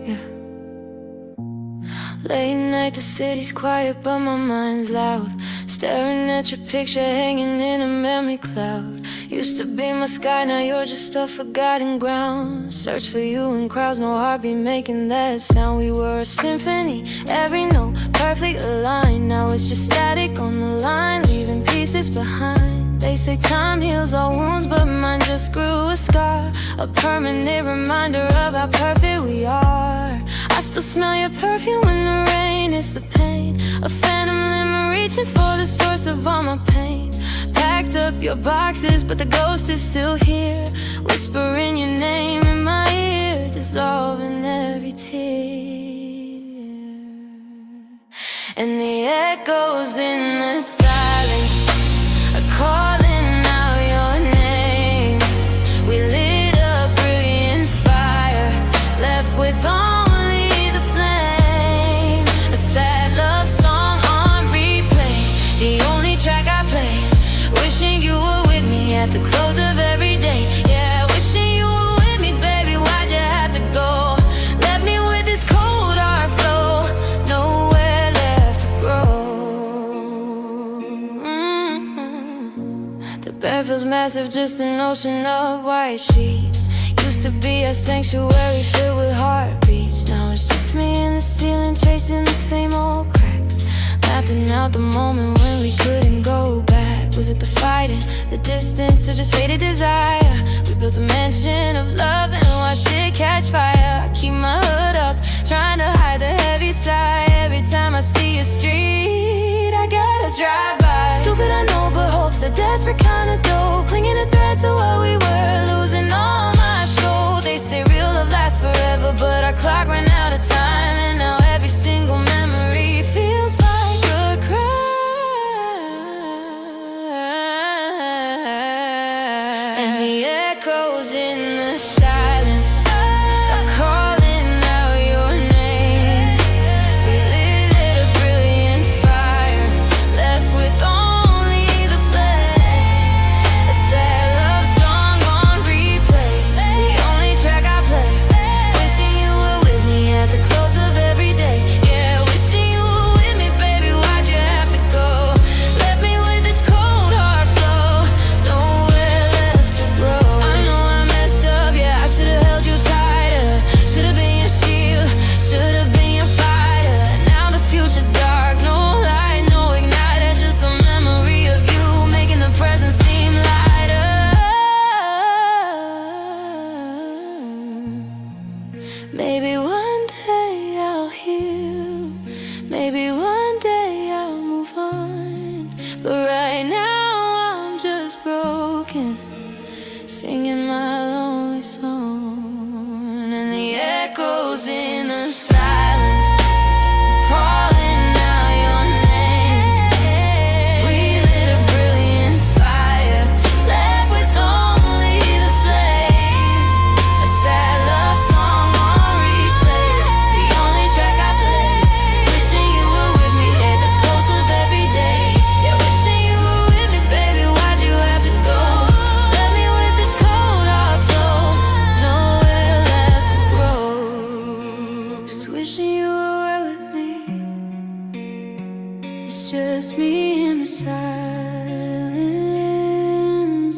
Yeah. Late night, the city's quiet, but my mind's loud. Staring at your picture hanging in a memory cloud. Used to be my sky, now you're just a forgotten ground. Search for you in crowds, no heartbeat making that sound. We were a symphony, every note perfectly aligned. Now it's just static on the line, leaving pieces behind. They say time heals all wounds, but mine just grew a scar. A permanent reminder of how perfect we are. I still smell your perfume when the rain hits the pain. A phantom limb reaching for the source of all my pain. Packed up your boxes, but the ghost is still here, whispering your name in my ear, dissolving every tear. And the echoes in the silence are calling out your name. We lit a brilliant fire, left with only the flame. A sad love song on replay, the only track I play. Wishing you were with me at the close of every day. Yeah, wishing you were with me, baby, why'd you have to go? Left me with this cold hard flow, nowhere left to grow. The bed feels massive, just an ocean of white sheets. Used to be our sanctuary filled with heartbeats. Now it's just me and the ceiling, tracing the same old cracks. Mapping out the moment when we couldn't go back. Was it the fighting, the distance, or just faded desire? We built a mansion of love and watched it catch fire. I keep my hood up, trying to hide the heavy sigh. Every time I see a street, I gotta drive by. Stupid, I know, but hope's a desperate kind of dope. Clinging to thread to what we were, losing all my scope. They say real love lasts forever, but our clock ran out of time. And now every single memory feels like a crime. Echoes in the silence are calling out your name. We lit a brilliant fire, left with only the flame. A sad love song on replay, the only track I play. Wishing you were with me at the close of every day. Yeah, wishing you were with me, baby, why'd you have to go? Left me with this cold hard flow, nowhere left to grow. Should've been your shield, should've been your fighter. Now the future's dark, no light, no igniter. Just the memory of you making the present seem lighter. Maybe one day I'll heal, maybe one day I'll move on. But right now I'm just broken, singing my lonely song. And the echoes in the silence calling out your name. We lit a brilliant fire, left with only the flame. A sad love song on replay, the only track I play. Wishing you were with me at the close of every day. Yeah, wishing you were with me, baby, why'd you have to go? Left me with this cold hard flow, nowhere left to grow. Just wishing you were with me. It's just me in the silence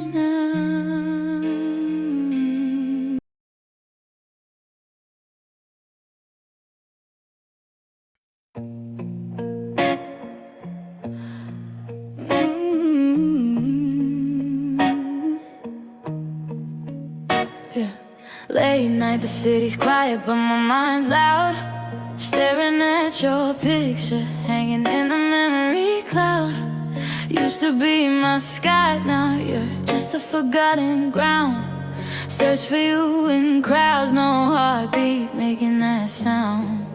now. Yeah. Late night, the city's quiet, but my mind's loud. Staring at your picture, hanging in a memory cloud. Used to be my sky, now you're just a forgotten ground. Search for you in crowds, no heartbeat making that sound.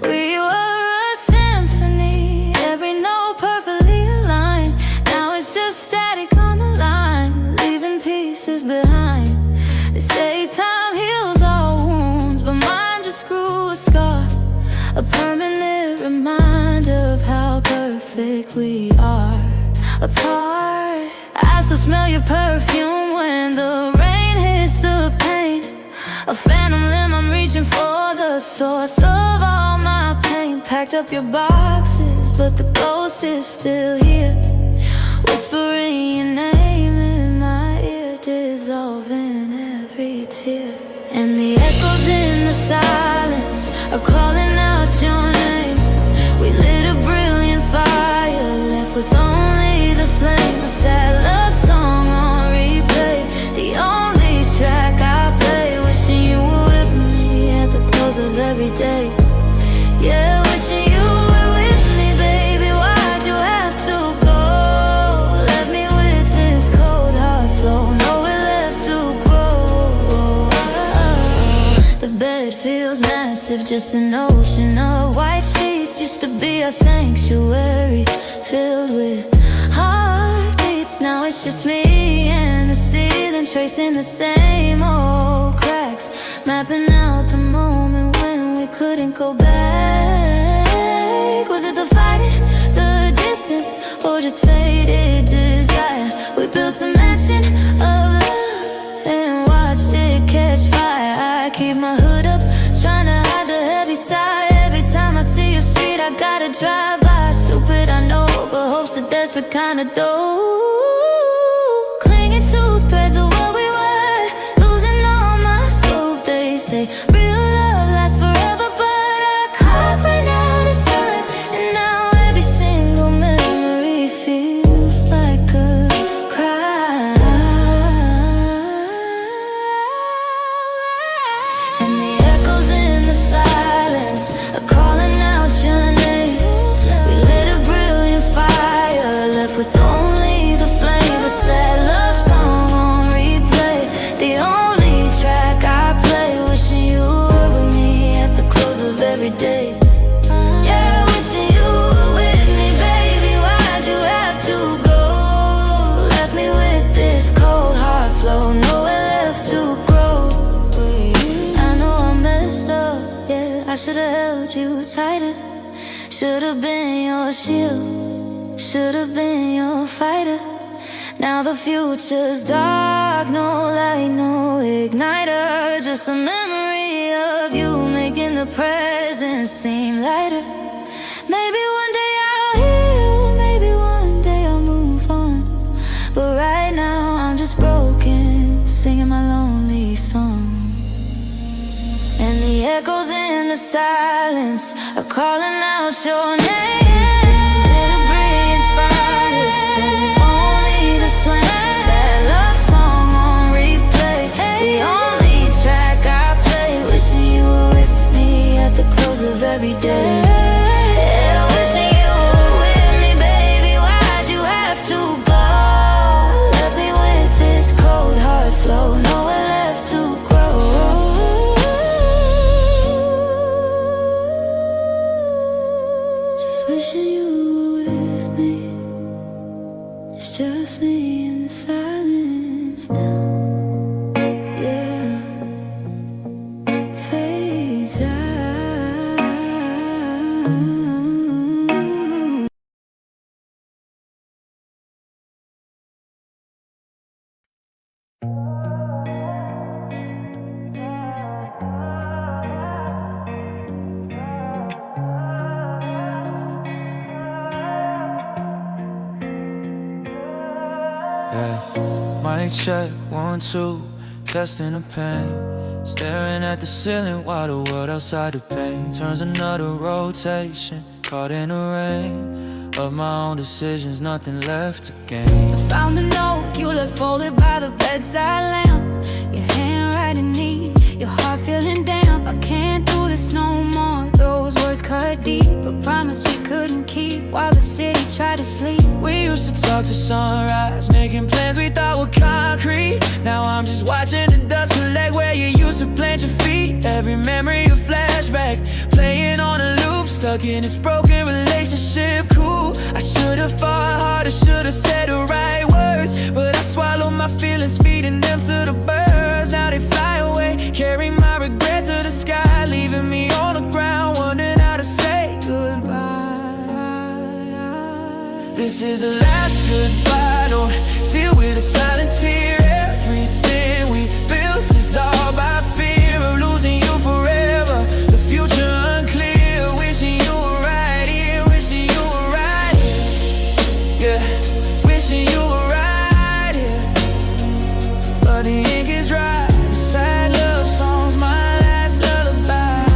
We were a symphony, every note perfectly aligned. Now it's just static on the line, leaving pieces behind. They say time heals all wounds, but mine just grew a scar. A permanent perfect we are apart. I still smell your perfume when the rain hits the pain. A phantom limb, I'm reaching for the source of all my pain. Packed up your boxes, but the ghost is still here, whispering your name in my ear, dissolving every tear. And the echoes in the silence are calling out your name. We lit a brilliant fire, left with only the flame. A sad love song on replay, the only track I play. Wishing you were with me at the close of every day. Yeah, wishing you were with me, baby. Why'd you have to go? Left me with this cold hard flow, nowhere left to grow. The bed feels massive, just an ocean of white sheets. Used to be a sanctuary filled with heartbeats. Now it's just me and the ceiling, tracing the same old cracks, mapping out the moment when we couldn't go back. Was it the fighting, the distance, or just faded desire? We built a mansion of love and watched it catch fire. I keep my hood up, trying to hide the heavy side. Every time I see a street, I gotta drive by. Stupid, I know, but hope's a desperate kind of dough. Clinging to threads of what we were, losing all my scope. They say real love lasts forever, but I can't run out of time. And now every single memory feels like a cry. And the echoes in the silence are calling out your name. We lit a brilliant fire, left with only the flame. A sad love song on replay, the only track I play. Wishing you were with me at the close of every day. Yeah, wishing you were with me, baby. Why'd you have to go? Left me with this cold hard flow, nowhere left to grow. I know I messed up, yeah, I should've held you tighter. Should've been your shield, should've been your fighter. Now the future's dark, no light, no igniter. Just a memory of you making the present seem lighter. Maybe one day I'll heal, maybe one day I'll move on. But right now I'm just broken, singing my lonely song. And the echoes in the silence are calling out your name. Lit a brilliant fire, if only the flame. Sad love song on replay, the only track I play. Wishing you were with me at the close of every day. Yeah, wishing you were with me, baby. Why'd you have to go? Left me with this cold hard flow, nowhere left to grow. Just wishing you were with me. It's just me in the silence now. Yeah, fades out. Yeah, mic check, 1, 2, testing the pain. Staring at the ceiling while the world outside the pain turns another rotation. Caught in the rain of my own decisions, nothing left to gain. Found a note you left folded by the bedside lamp. Your handwriting neat, your heart feeling damp. I can't do this no more. Those words cut deep, a promise we couldn't keep while the city tried to sleep. We used to talk to sunrise, making plans we thought were concrete. Now I'm just watching the dust collect where you used to plant your feet. Every memory a flashback, playing on a loop. Stuck in this broken relationship, cool. I should've fought harder, should've said the right words, but I swallowed my feelings, feeding them to the birds. Now they fly away, carry my regret to the sky, leaving me on the ground, wondering how to say goodbye. This is the last goodbye note, sealed with a silent tear. Everything we built is all by fear of losing you forever. The future unclear, wishing you were right here, wishing you were right here. Yeah, wishing you were right here. But the ink is dry, sad love songs, my last lullaby.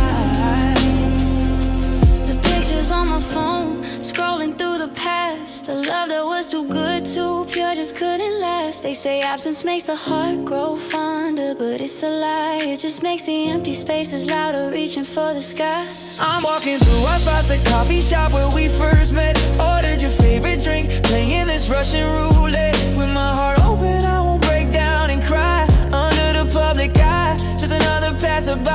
The pictures on my phone, scrolling through the past. A love that was too good, too pure, just couldn't last. They say absence makes the heart grow fonder, but it's a lie. It just makes the empty spaces louder, reaching for the sky. I'm walking through our spots, the coffee shop where we first met. Ordered your favorite drink, playing this Russian roulette. With my heart open, I won't break down and cry under the public eye, just another passerby.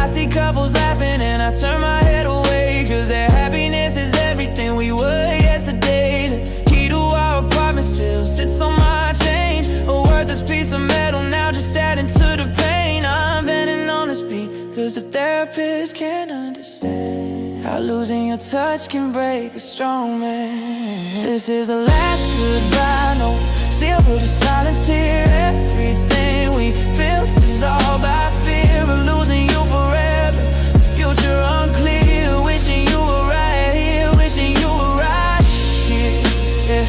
I see couples laughing and I turn my head away, cause their happiness is everything we were yesterday. The key to our apartment still sits on my chain, a worthless piece of metal now just adding to the pain. I'm venting on this beat, cause the therapist can't understand how losing your touch can break a strong man. This is the last goodbye note, sealed with a silent tear. Everything we built is all by fear of losing you forever. The future unclear, wishing you were right here, wishing you were right here. Yeah,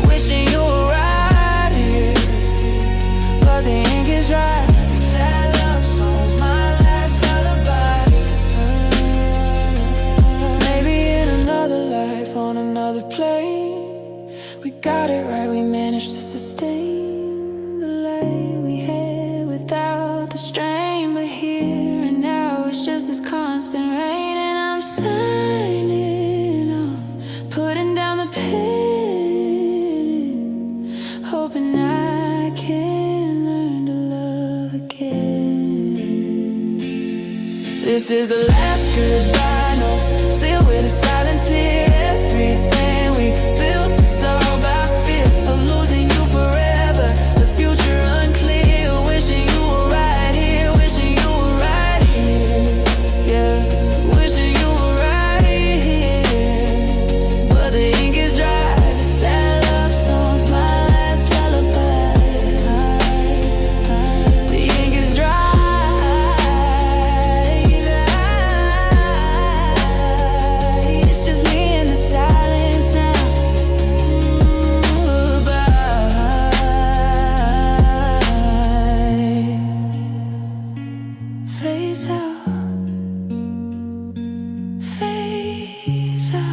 wishing you were right here. But the ink is dry, sad love songs, my last lullaby. Maybe in another life, on another plane, we got it right, we managed to sustain the light we had without the strain. But here and now it's just this constant rain, and I'm signing off, putting down the pen, hoping I can learn to love again. This is the last goodbye note, sealed with a silent tear. Everything we built is all by fear of losing you forever. The future unclear, wishing you were right here, wishing you were right here. Yeah, wishing you were right here. But the ink is dry, the sad love songs, my last lullaby. The ink is dry. It's just me in the silence now. Phase out, phase out.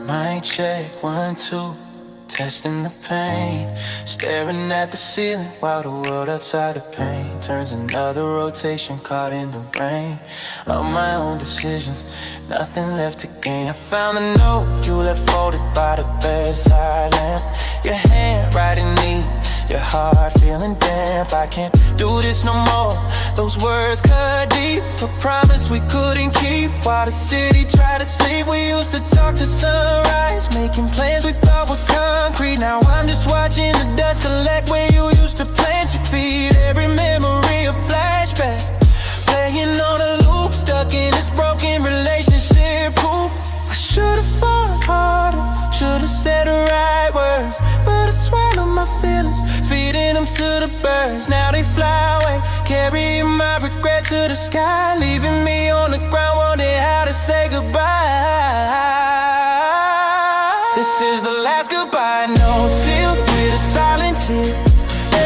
Mic check, 1, 2, testing the pain. Staring at the ceiling while the world outside of pain turns another rotation, caught in the rain of my own decisions, nothing left to gain. I found the note you left folded by the bedside lamp, your hand writing neat, your heart feeling damp. I can't do this no more, those words cut deep, a promise we couldn't keep. While the city tried to sleep, we used to talk to sunrise, making plans we thought were concrete. Now I'm just watching the dust collect where you used to plant your feet. Every memory a flashback, playing on a loop, stuck in this broken relationship poop. I should've fought harder, should've said the right words, but I swallowed my feelings, feeding them to the birds. Now they fly away, carrying my regret to the sky, leaving me on the ground, wondering how to say goodbye. This is the last goodbye note, sealed with a silent tear.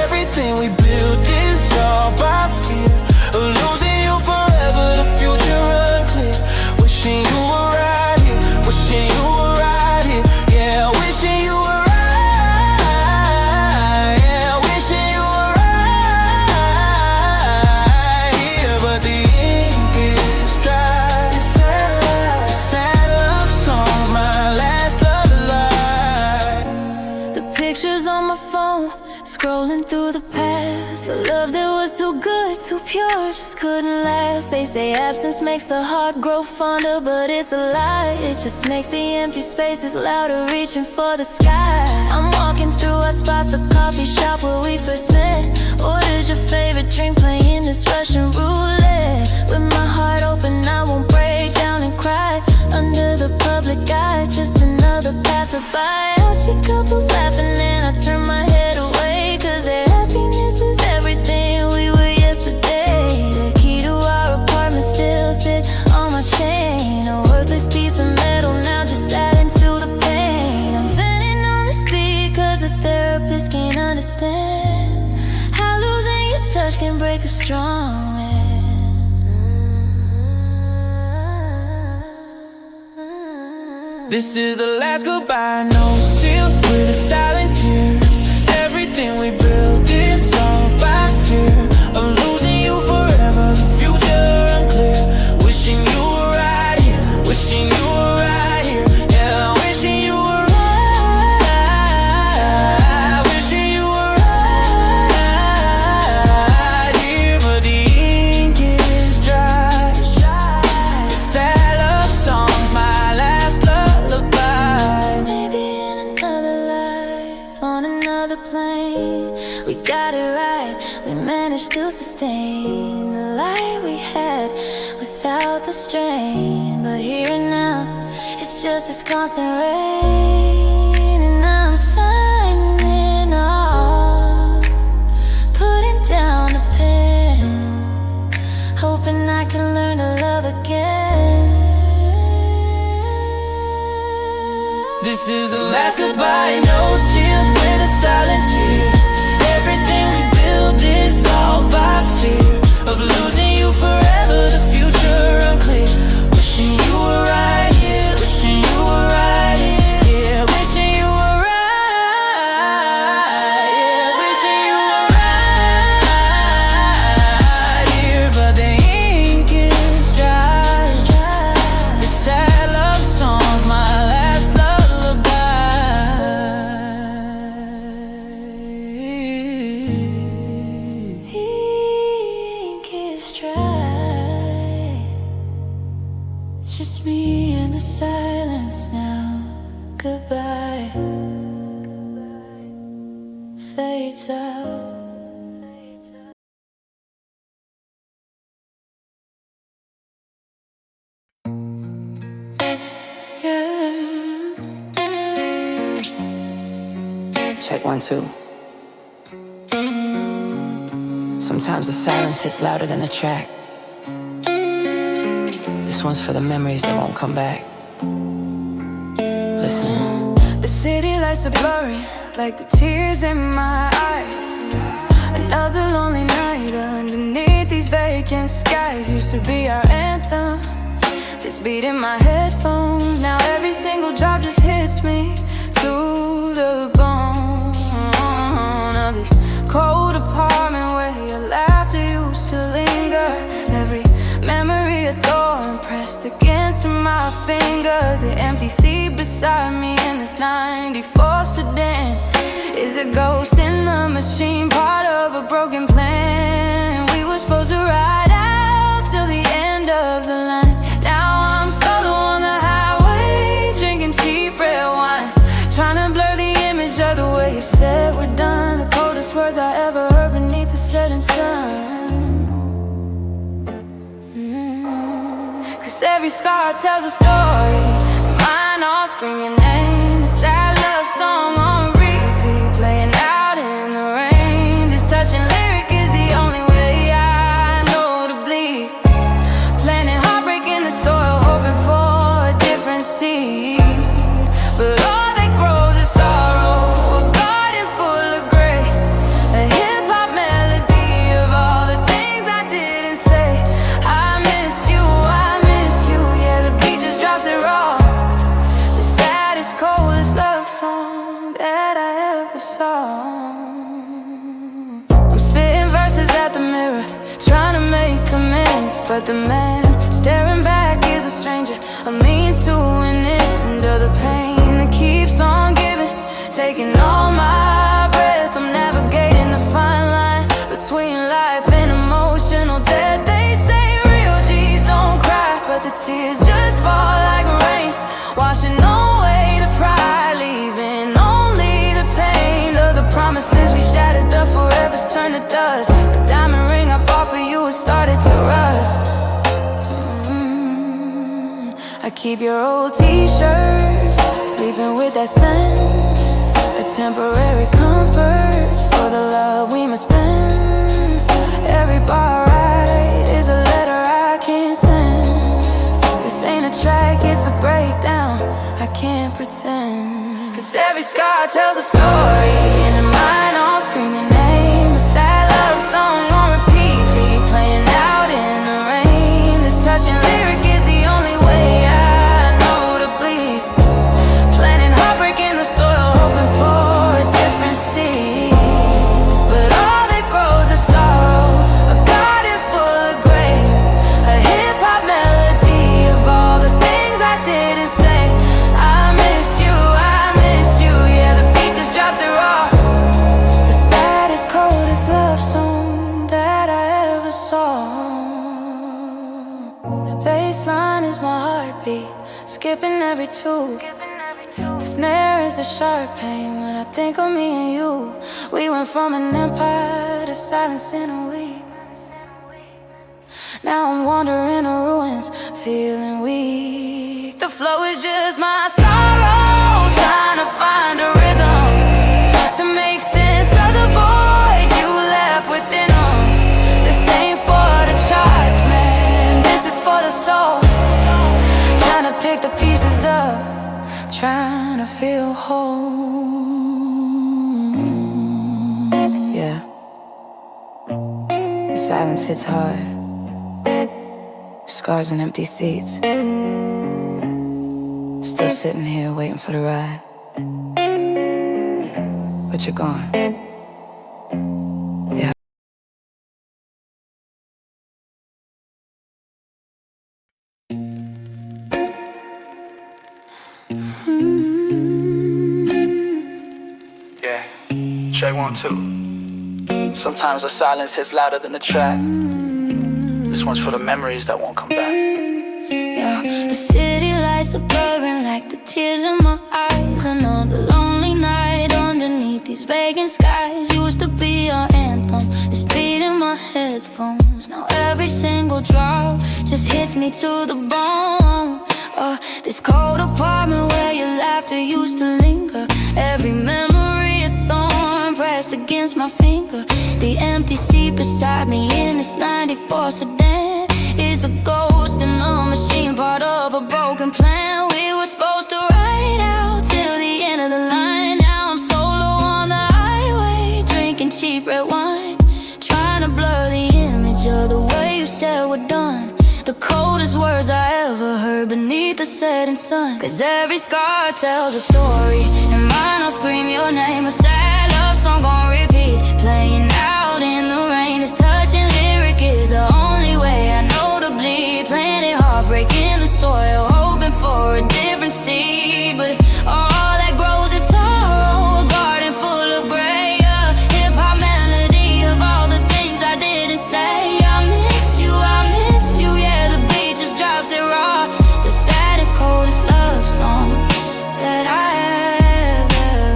Everything we built is all by fear of losing you forever. The future unclear, wishing you were right here, wishing you were right here. Yeah, wishing you were right. Yeah, wishing you were right here. But the ink is dry. Sad love songs, my last lullaby. The pictures on my phone, scrolling through the past. past. A love that was too good, too pure, just couldn't last. They say absence makes the heart grow fonder, but it's a lie. It just makes the empty spaces louder, reaching for the sky. I'm walking through our spots, the coffee shop where we first met. Ordered your favorite drink, playing this Russian roulette. With my heart open, I won't break down and cry under the public eye, just another passerby. I see couples laughing and I turn my head away, cause their happiness is everything we were yesterday. The key to our apartment still sit on my chain, a worthless piece of metal now just adding to the pain. I'm venting on the speed cause a therapist can't understand how losing your touch can break a strong man. This is the last goodbye note, sealed with a silent tear. Everything we built is all by fear of losing you forever, the future unclear. Wishing you were right here, wishing you were right here. Yeah, wishing you were right, wishing you were right here. But the ink is dry. The sad love songs, my last lullaby. Maybe in another life, on another plane, we got it right, we managed to sustain the light we had without the strain. But here and now, it's just this constant rain. And I'm signing off, putting down the pen, hoping I can learn to love again. This is the last goodbye note, sealed with a silent tear. Everything we build is all by fear of losing you forever, the future unclear. Wishing you were right here, wishing you were right here. Yeah, wishing you were right. Yeah, wishing you were right here. But the ink is dry. The sad love songs, my last Ink is dry. It's just me in the silence now. Goodbye fades out. Yeah. Check 1, 2. Sometimes the silence hits louder than the track. This one's for the memories that won't come back. Listen. The city lights are blurry, like the tears in my eyes. Another lonely night underneath these vacant skies. Used to be our anthem, this beat in my headphones. Now every single drop just hits me to the bone of this cold apartment where your laughter used to linger. Every memory a thorn pressed against my finger. The empty seat beside me in this 94 sedan is a ghost in the machine, part of a broken plan. We were supposed to ride out till the end of the line. Now I'm solo on the highway, drinking cheap red wine, trying to blur the image of the way you said we're done. The coldest words I ever heard beneath the setting sun. Cause every scar tells a story, mine all scream your name. A sad love song on repeat, playing out in the rain. This touching lyric is the only way I know to bleed. Planting heartbreak in the soil, hoping for a different seed. But all that grows is sorrow, a garden full of gray, a hip-hop melody of all the things I didn't say. I miss you, yeah, the beat just drops it raw. The saddest, coldest love song that I ever saw. I'm spitting verses at the mirror, trying to make amends, but the man staring back is a stranger, a means to an end of the pain that keeps on giving, taking all my breath. I'm navigating the fine line dust. The diamond ring I bought for you has started to rust. I keep your old t-shirt, sleeping with that scent. A temporary comfort for the love we must spend. Every bar I write is a letter I can't send. This ain't a track, it's a breakdown, I can't pretend. Cause every scar tells a story, and in mine I'll scream your name. A sad love song on repeat, playing out in the rain. This touching lyric is the only way I know to bleed. Planting heartbreak in the soil, hoping for a different seed. But all that grows is sorrow, a garden full of gray. A hip-hop melody of all the things I didn't say. I miss you, yeah, the beat just drops it raw. The saddest, coldest love song that I ever saw. The bass line is my heartbeat, skipping every two. The snare is the sharp pain when I think of me and you. We went from an empire to silence in a week. Now I'm wandering the ruins, feeling weak. The flow is just my sorrow, trying to find a rhythm to make sense of the void you left within them. This ain't for the charts, man, this is for the soul. Trying to pick the pieces up, trying to feel whole. Yeah. The silence hits hard. Scars and empty seats. Still sitting here waiting for the ride. But you're gone. Yeah. Yeah, check 1, 2. Sometimes the silence hits louder than the track. This one's for the memories that won't come back. Yeah, the city lights are blurring like the tears in my eyes. Another lonely night underneath these vacant skies. Used to be our anthem, this beat in my headphones. Now every single drop just hits me to the bone. This cold apartment where your laughter used to linger. Every memory a thorn pressed against my finger. The empty seat beside me in this 94 sedan is a ghost in the machine, part of a broken plan. We were supposed to ride out till the end of the line. Now I'm solo on the highway, drinking cheap red wine, trying to blur the image of the way you said we're done. The coldest words I ever heard beneath the setting sun. Cause every scar tells a story, and mine I'll scream your name. A sad love song on repeat, playing out in the rain. This touching lyric is the only way I know to bleed. Planting heartbreak in the soil, hoping for a different seed. But all that grows is sorrow, a garden full of gray. A hip-hop melody of all the things I didn't say. I miss you, yeah, the beat just drops it raw. The saddest, coldest love song that I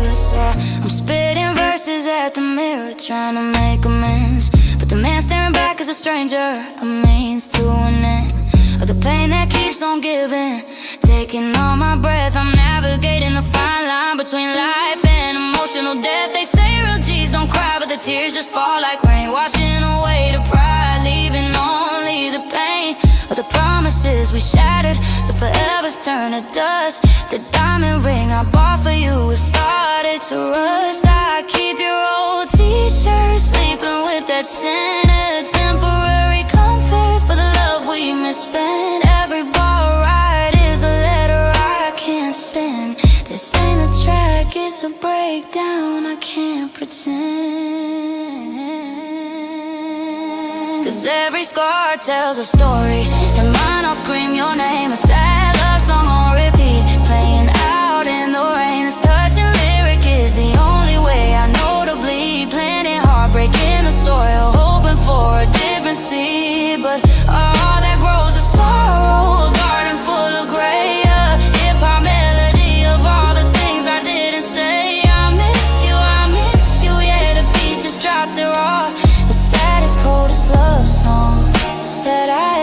ever saw. I'm spitting verses at the mirror, trying to make amends. But the man staring back is a stranger, a means to an end of the pain that keeps on giving. Taking all my breath, I'm navigating the fine line between life and emotional death. They say real G's don't cry, but the tears just fall like rain, washing away the pride, leaving only the pain of the promises we shattered. The forevers turn to dust. The diamond ring I bought for you has started to rust. I keep your old t-shirt, sleeping with that scent. A temporary comfort for the love we misspent. Every bar ride is a letter I can't send. This ain't a track, it's a breakdown, I can't pretend. Cause every scar tells a story, and mine I'll scream your name. A sad love song on repeat, playing out in the rain. This touching lyric is the only way I know to bleed. Planting heartbreak in the soil, hoping for a different seed. But all that grows is sorrow, a garden full of gray. A hip-hop melody of all the things I didn't say. I miss you, yeah, the beat just drops it raw. hardest love song that I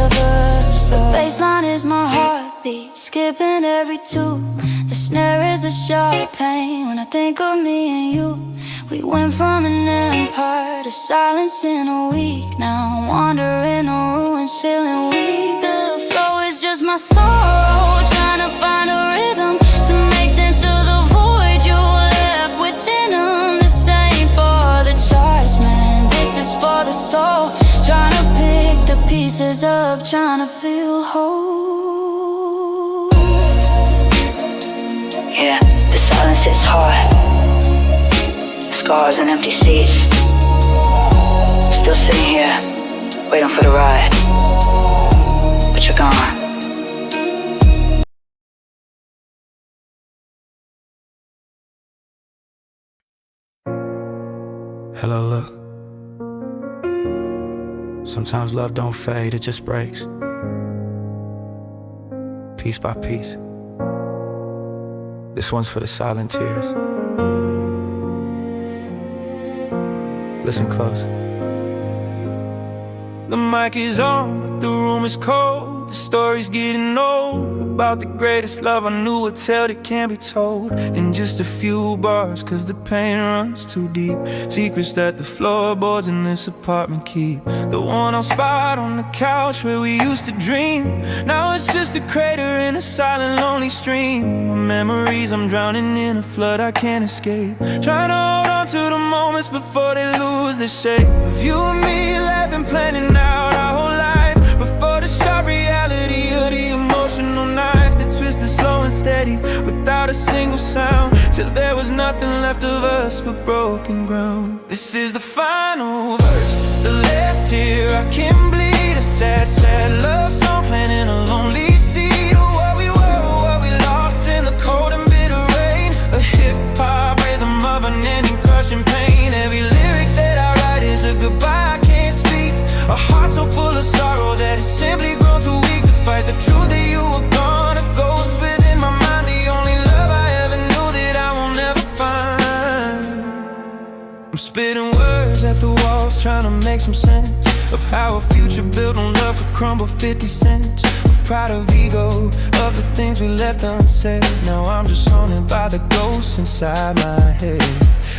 ever saw. The bassline is my heartbeat, skipping every two. The snare is a sharp pain when I think of me and you. We went from an empire to silence in a week. Now I'm wandering the ruins, feeling weak. The flow is just my sorrow, trying to find a rhythm to make sense of the void you left within them. This ain't for the charts, man, this is for the soul. Trying to pick the pieces up, trying to feel whole. Yeah, the silence hits hard. Scars and empty seats. Still sitting here, waiting for the ride. But you're gone. Hello, look. Sometimes love don't fade, it just breaks. Piece by piece. This one's for the silent tears. Listen close. The mic is on, but the room is cold. The story's getting old about the greatest love I knew, a tale that can't be told in just a few bars, cause the pain runs too deep. Secrets that the floorboards in this apartment keep. The one I'll spot on the couch where we used to dream. Now it's just a crater in a silent, lonely stream of memories I'm drowning in, a flood I can't escape. Trying to hold on to the moments before they lose their shape. Of you and me laughing, planning out our whole life, before the sharp reality of the emotional knife that twisted slow and steady without a single sound, till there was nothing left of us but broken ground. This is the final verse, the last tear I can bleed. A sad, sad love song playing in a lonely seat of what we were, what we lost in the cold and bitter rain. A hip-hop rhythm of unending crushing pain. Every lyric that I write is a goodbye I can't speak. A heart so full of sorrow that it's simply grown too weak to fight the truth that you were gone. A ghost within my mind, the only love I ever knew that I will never find. I'm spitting words at the walls, trying to make some sense of how a future built on love could crumble 50 cents. Of pride, of ego, of the things we left unsaid. Now I'm just haunted by the ghosts inside my head.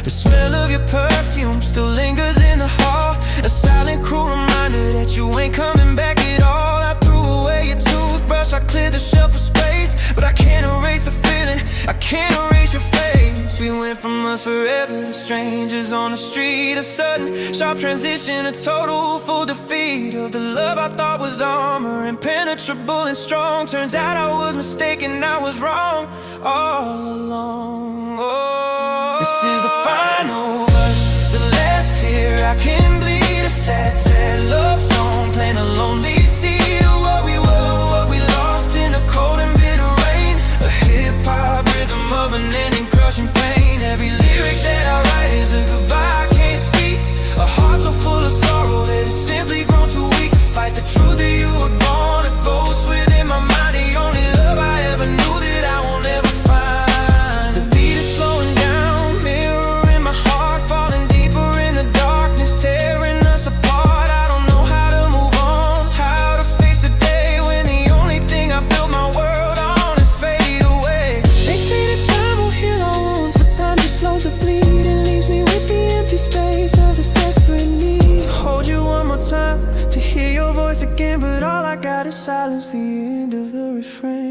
The smell of your perfume still lingers in the hall, a silent, cruel reminder that you ain't coming back at all. I threw away your toothbrush, I cleared the shelf for space, but I can't erase the feeling, I can't erase your face. We went from us forever to strangers on the street. A sudden, sharp transition, a total full defeat of the love I thought was armor, impenetrable and strong. Turns out I was mistaken, I was wrong all along. Oh, this is the final verse, the last tear I can bleed. A sad, sad love song playing a lonely seed of what we were, what we lost in the cold and bitter rain. A hip-hop rhythm of an ending crushing pain. Every lyric that I write is a goodbye I can't speak. A heart so full of sorrow that it's simply grown too weak to fight the truth that you were gone. A ghost within my mind, the only love I ever knew that I will never find. The beat is slowing down, mirror in my heart, falling deeper in the darkness, tearing us apart. I don't know how to move on, how to face the day when the only thing I built my world on is faded away. They say that time will heal our wounds, but time just slows the bleed and leaves me with the empty space of this desperate need to hold you one more time, to hear your voice again, but all I got is silence, the end of the refrain.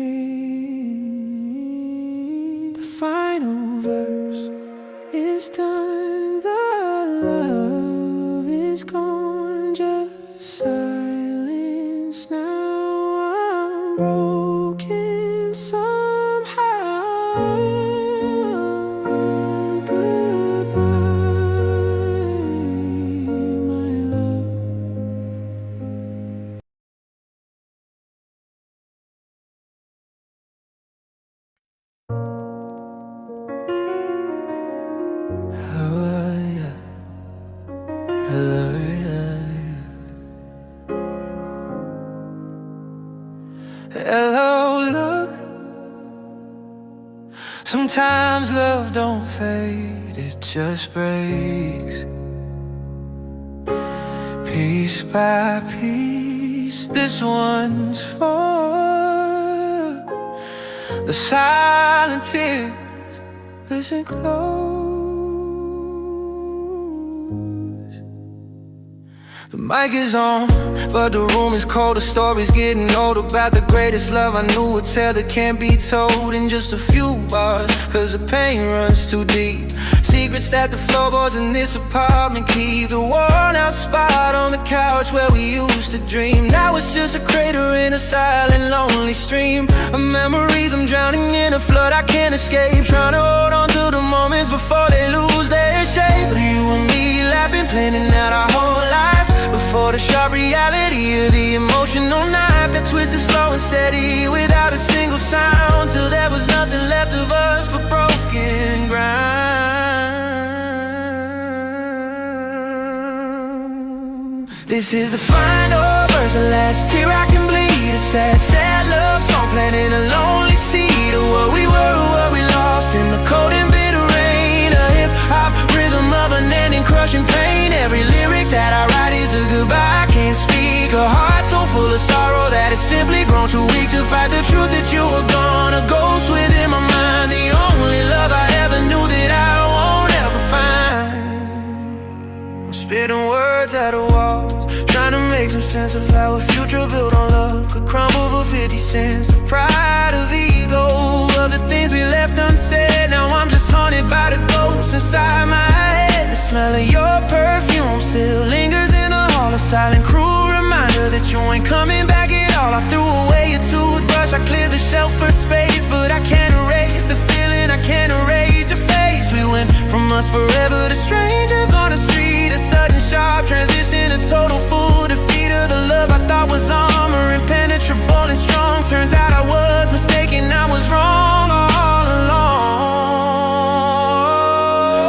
The final verse is done, the love is gone, just silence now. I'm broken somehow. Goodbye, my love. Hello, look. Sometimes love don't fade, it just breaks. Piece by piece, this one's for the silent tears. Listen close. The mic is on, but the room is cold. The story's getting old about the greatest love I knew. A tale that can't be told in just a few bars, cause the pain runs too deep. Secrets that the floorboards in this apartment keep. The worn out spot on the couch where we used to dream. Now it's just a crater in a silent, lonely stream of memories. I'm drowning in a flood I can't escape, trying to hold on to the moments before they lose their shape. You and me laughing, planning out our whole life before the sharp reality of the emotional knife that twisted slow and steady without a single sound, till there was nothing left of us but broken ground. This is the final verse, the last tear I can bleed. A sad, sad love song planting a lonely seed of what we were, what we lost in the cold and bitter rain. A hip-hop rhythm of unending crushing pain. Every lyric that I write is a goodbye I can't speak. A heart so full of sorrow that it's simply grown too weak to fight the truth that you were gone. A ghost within my mind, the only love I ever knew that I won't ever find. I'm spitting words at the walls, trying to make some sense of how a future built on love could crumble for 50 cents. Of pride, of ego, of the things we left unsaid. Now I'm just haunted by the ghosts inside my head. The smell of your perfume still lingers in the hall. A silent, cruel reminder that you ain't coming back at all. I threw away your toothbrush, I cleared the shelf for space, but I can't erase the feeling, I can't erase your face. We went from us forever to strangers on the street. A sudden sharp transition, a total full defeat of the love I thought was armor, impenetrable and strong. Turns out I was mistaken, I was wrong all along.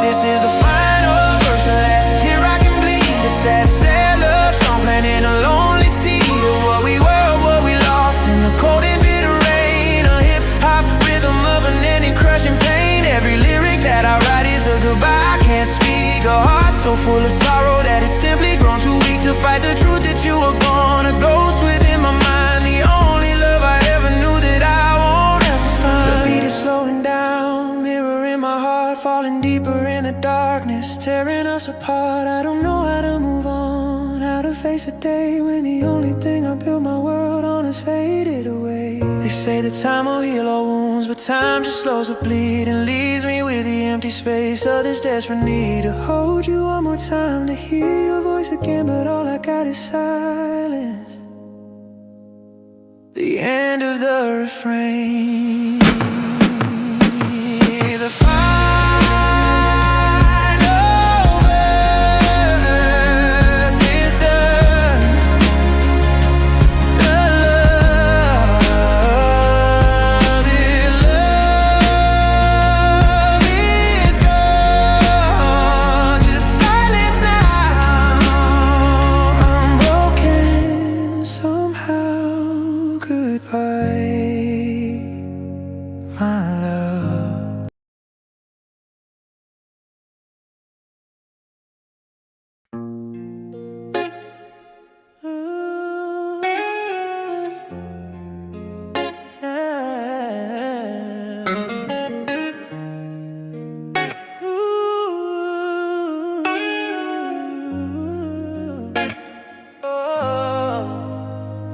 This is the final verse, the last tear I can bleed. A sad, sad love song planting a lonely seed of what we were, what we lost in the cold and bitter rain. A hip-hop rhythm of unending crushing pain. Every lyric that I write is a goodbye I can't speak. A heart so full of sorrow that it's simply grown too weak to fight the truth that you were gone. A ghost within my mind, the only love I ever knew that I won't ever find. The beat is slowing down, mirror in my heart, falling deeper in the darkness, tearing us apart. I don't know how to move on, how to face a day when the only thing I built my world on has faded away. They say that time will heal all wounds, but time just slows the bleed and leaves me with the empty space of this desperate need to hold you one more time, to hear your voice again, but all I got is silence. The end of the refrain. The final verse is done. The love is gone. Just silence now. I'm broken somehow. Goodbye, my love.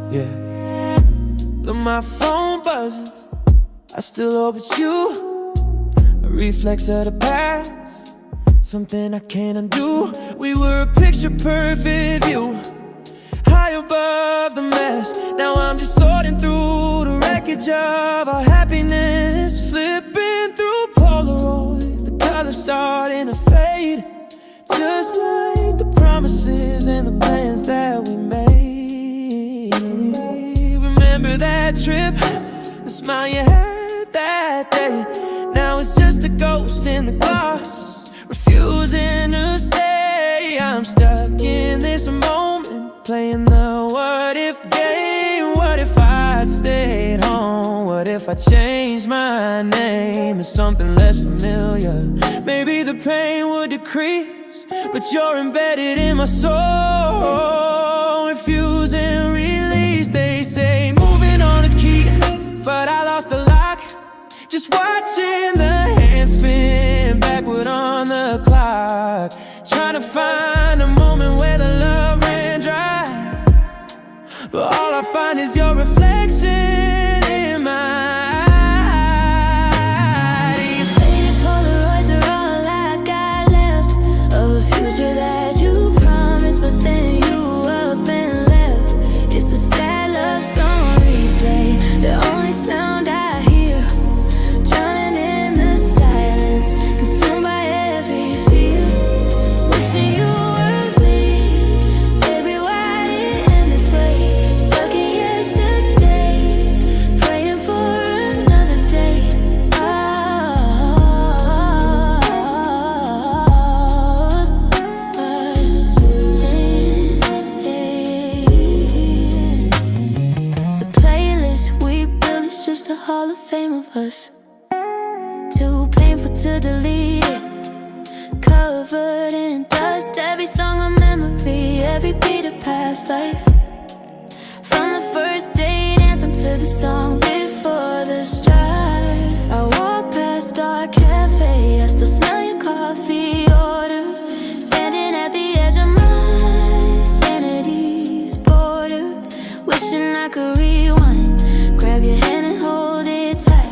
Yeah. Look, my phone buzzes, I still hope it's you. A reflex of the past, something I can't undo. We were a picture perfect view, high above the mess. Now I'm just sorting through the wreckage of our happiness, flipping through Polaroids, the colors starting to fade, just like the promises and the plans that we made. Remember that trip, the smile you had that day. Now it's just a ghost in the glass, refusing to stay. I'm stuck in this moment, playing the what if game. What if I'd stayed home? What if I changed my name to something less familiar? Maybe the pain would decrease, but you're embedded in my soul. us. Too painful to delete it. Covered in dust, every song a memory, every beat a past life. From the first date anthem to the song before the strife. I walk past our cafe, I still smell your coffee order. Standing at the edge of my sanity's border. Wishing I could rewind, grab your hand and hold it tight.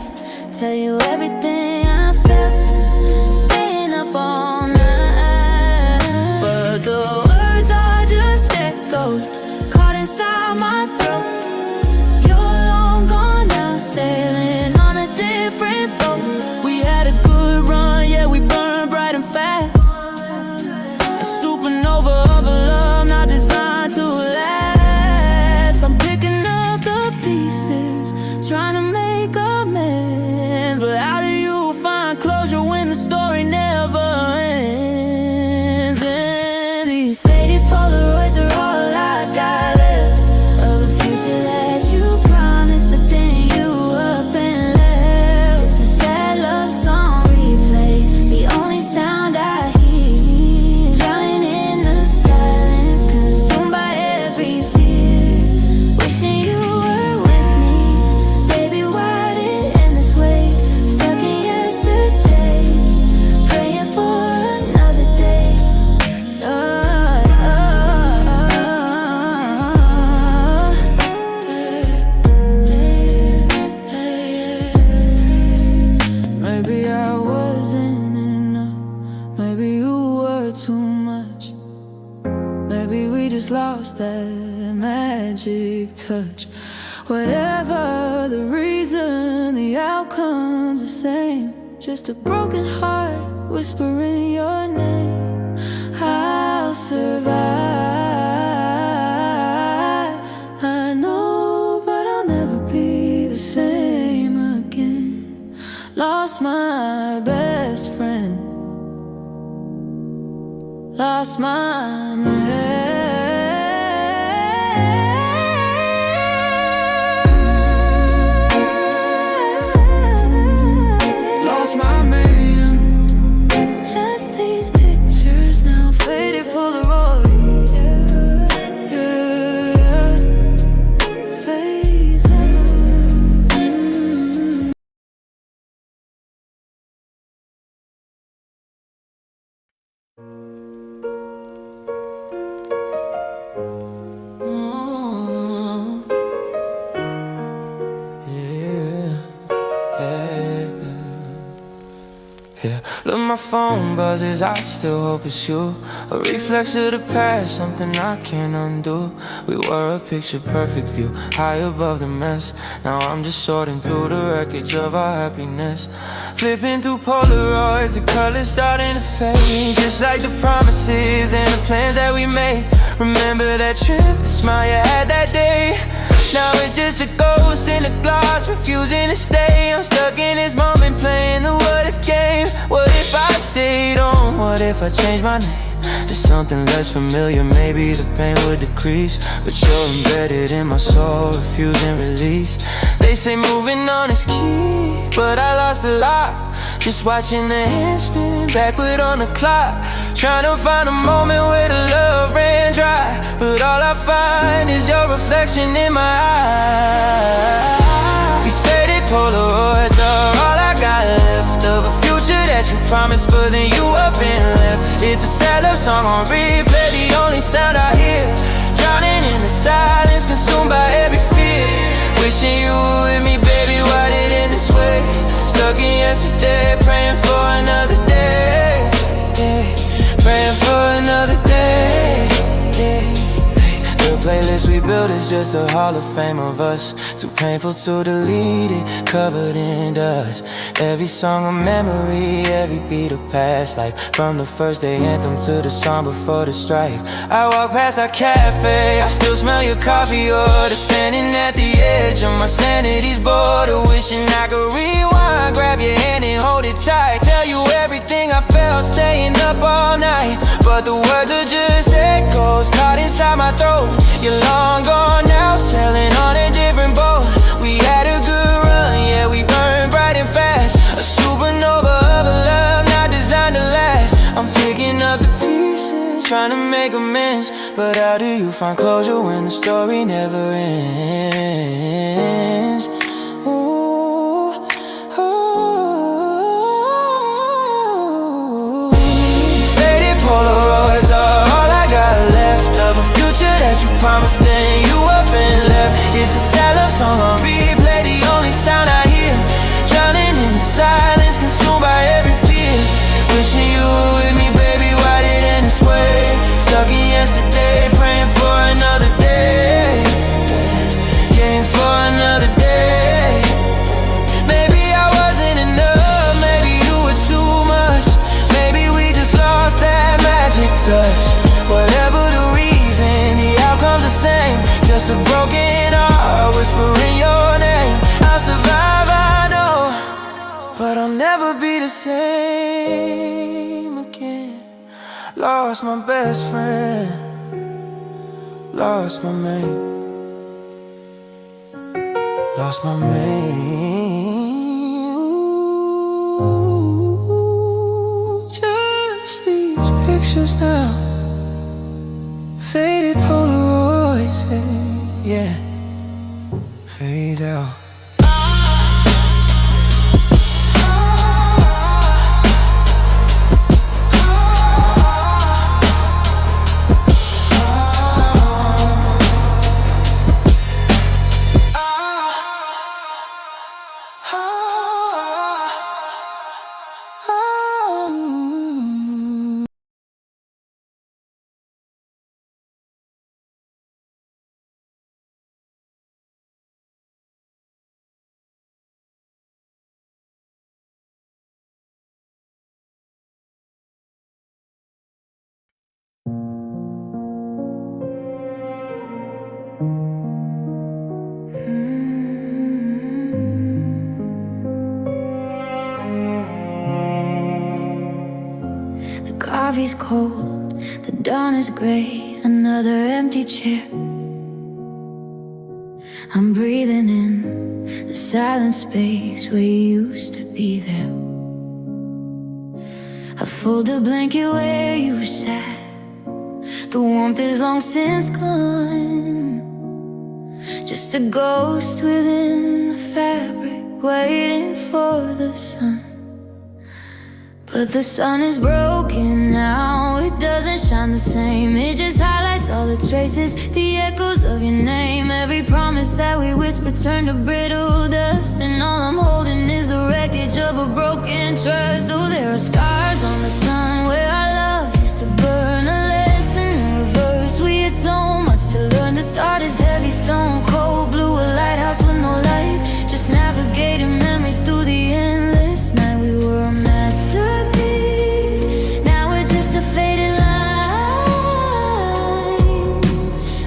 Tell you everything I felt, staying up all night. But the words are just echoes, caught inside my throat. You're long gone now, sailing on a different boat. We had a good run, yeah, we burned bright and fast. A supernova of a love not designed to last. I'm picking up the pieces, trying to make amends. But how do you find closure when the story never ends? And these faded Polaroids are all I got left of a future that you promised, but then you up and left. It's a sad love song replay, the only sound I hear. Drowning in the silence, consumed by every fear. Wishing you were with me, baby, why did it end this way? Stuck in yesterday, praying for another day. Maybe I wasn't enough, maybe you were too much. Maybe we just lost that magic touch. Whatever the reason, the outcome's the same. Just a broken heart whispering your name. I'll survive, I know, but I'll never be the same again. Lost my best friend, lost my man. Lost my man. Just these pictures now, faded Polaroid. Yeah, phase out. Yeah, look, my phone buzzes, I still hope it's you. A reflex of the past, something I can't undo. We were a picture perfect view, high above the mess. Now I'm just sorting through the wreckage of our happiness. Flipping through Polaroids, the colors starting to fade. Just like the promises and the plans that we made. Remember that trip, the smile you had that day. Now it's just a ghost in a glass, refusing to stay. I'm stuck in this moment playing the what if game. What if I stayed on? What if I changed my name to something less familiar? Maybe the pain would decrease. But you're embedded in my soul, refusing release. They say moving on is key, but I lost a lot. Just watching the hands spin backward on the clock. Trying to find a moment where the love ran dry. But all I find is your reflection in my eyes. These faded Polaroids are all I got left of a future that you promised, but then you up and left. It's a sad love song on replay, the only sound I hear. Drowning in the silence, consumed by every fear. Wishing you were with me, baby, why did it end this way? Stuck in yesterday, praying for another day, yeah. Praying for another day, yeah. The playlist we built is just a hall of fame of us. Too painful to delete it, covered in dust. Every song a memory, every beat a past life. From the first day anthem to the song before the strife. I walk past our cafe, I still smell your coffee order. Standing at the edge of my sanity's border. Wishing I could rewind, grab your hand and hold it tight. Tell you everything I felt, staying up all night. But the words are just echoes, caught inside my throat. You're long gone now, sailing on a different boat. We had a good run, yeah, we burned bright and ends. But how do you find closure when the story never ends? Ooh, ooh. Faded Polaroids are all I got left of a future that you promised, then you up and left. It's a sad love song on replay, the only sound I hear, drowning in the silence, consumed by every fear. Wishing you were with me, baby, why did it end this way? Stuck in yesterday, praying for another day, praying for another day. Maybe I wasn't enough, maybe you were too much, maybe we just lost that magic touch. Whatever the reason, the outcome's the same, just a broken heart whispering your name. I'll survive, I know, but I'll never be the same again. Lost my best friend, lost my mate, lost my mate. Ooh, just these pictures now, faded Polaroids, yeah, fade out. Coffee's cold, the dawn is gray, another empty chair. I'm breathing in the silent space where you used to be there. I fold the blanket where you sat, the warmth is long since gone. Just a ghost within the fabric, waiting for the sun. But the sun is broken now, it doesn't shine the same. It just highlights all the traces, the echoes of your name. Every promise that we whispered turned to brittle dust, and all I'm holding is the wreckage of a broken trust. Oh, there are scars on the sun where our love used to burn, a lesson in reverse. We had so much to learn. This heart is heavy, stone cold blue, a lighthouse with no light, just navigating memories through the endless night. We were a masterpiece, now we're just a faded line,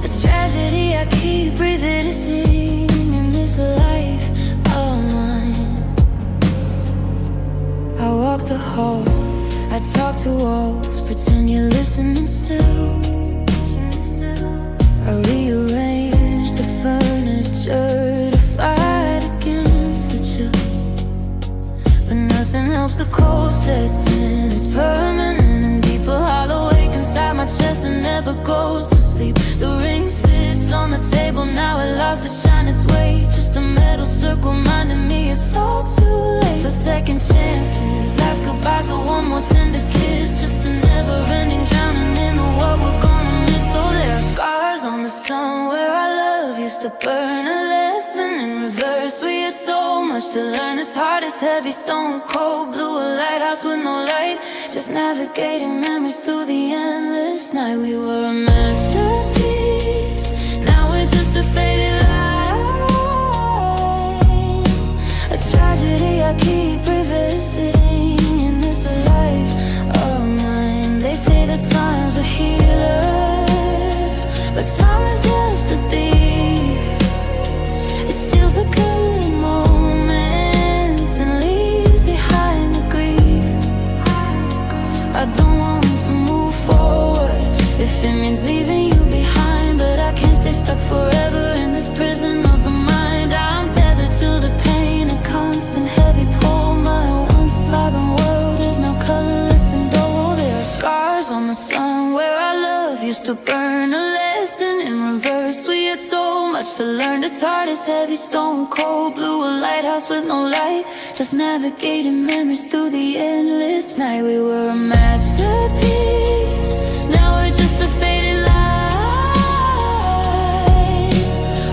a tragedy I keep revisiting in this life of mine. I walk the halls, I talk to walls, pretend you're listening still. I rearrange the furniture to fight against the chill, but nothing helps, the cold sets in, it's permanent and deep. A hollow ache inside my chest and never goes to sleep. The ring sits on the table, now it lost to shine its weight, just a metal circle reminding me it's all too late. For second chances, last goodbyes, or one more tender kiss, just a never-ending drowning in what we're gonna miss. So there are scars on the sun where our love used to burn, a lesson in reverse. We had so much to learn. This heart is heavy, stone cold blue, a lighthouse with no light, just navigating memories through the endless night. We were a masterpiece, now we're just a faded line, a tragedy I keep revisiting in this life of mine. They say that time's a healer, but time is just a thief. It steals the good moments and leaves behind the grief. I don't want to move forward if it means leaving you behind, but I can't stay stuck forever in this prison of the mind. I'm tethered to the pain, a constant heavy pull. My once vibrant world is now colorless and dull. There are scars on the sun where our love used to burn a lesson in reverse. We had so much to learn. This heart is heavy, stone cold blue, a lighthouse with no light, just navigating memories through the endless night. We were a masterpiece, now we're just a faded light,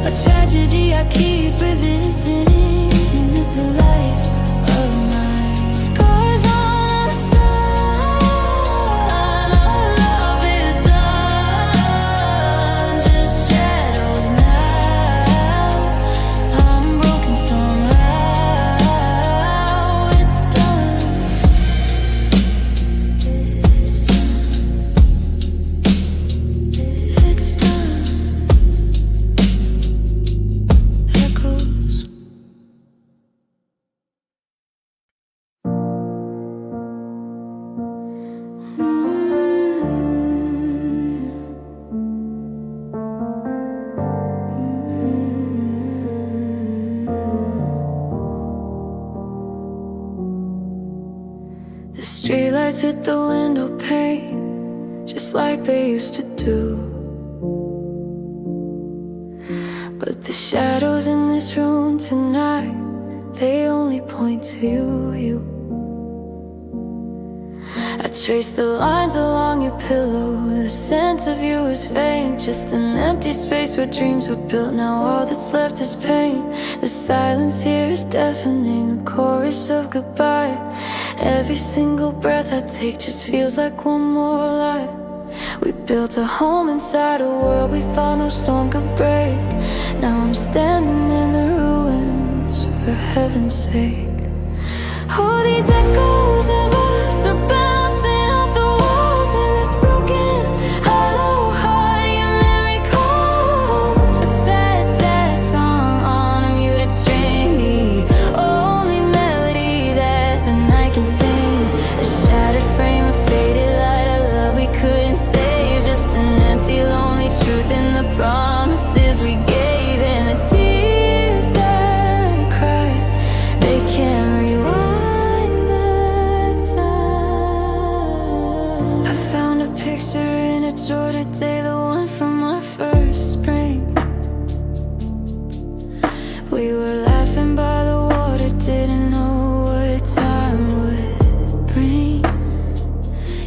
a tragedy I keep revisiting. In this life of mine, scars on the sun, our love is done, just shadows now. I'm broken somehow. It's done. It's done. It's done. Echoes. The streetlights hit the window pane, just like they used to do. But the shadows in this room tonight, they only point to you. I trace the lines along your pillow. The scent of you is faint, just an empty space where dreams were built. Now all that's left is pain. The silence here is deafening, a chorus of goodbye. Every single breath I take just feels like one more lie. We built a home inside a world we thought no storm could break. Now I'm standing in the ruins, for heaven's sake. All these echoes of us are bouncing off the walls in this broken, hollow heart. Your memory calls a sad, sad song on a muted string, the only melody that the night can sing. A shattered frame, a faded light, a love we couldn't save, just an empty, lonely truth in the promises we gave. And the tears I cried, they can't rewind the time. I found a picture in a drawer today, the one from our first spring. We were laughing by the water, didn't know what time would bring.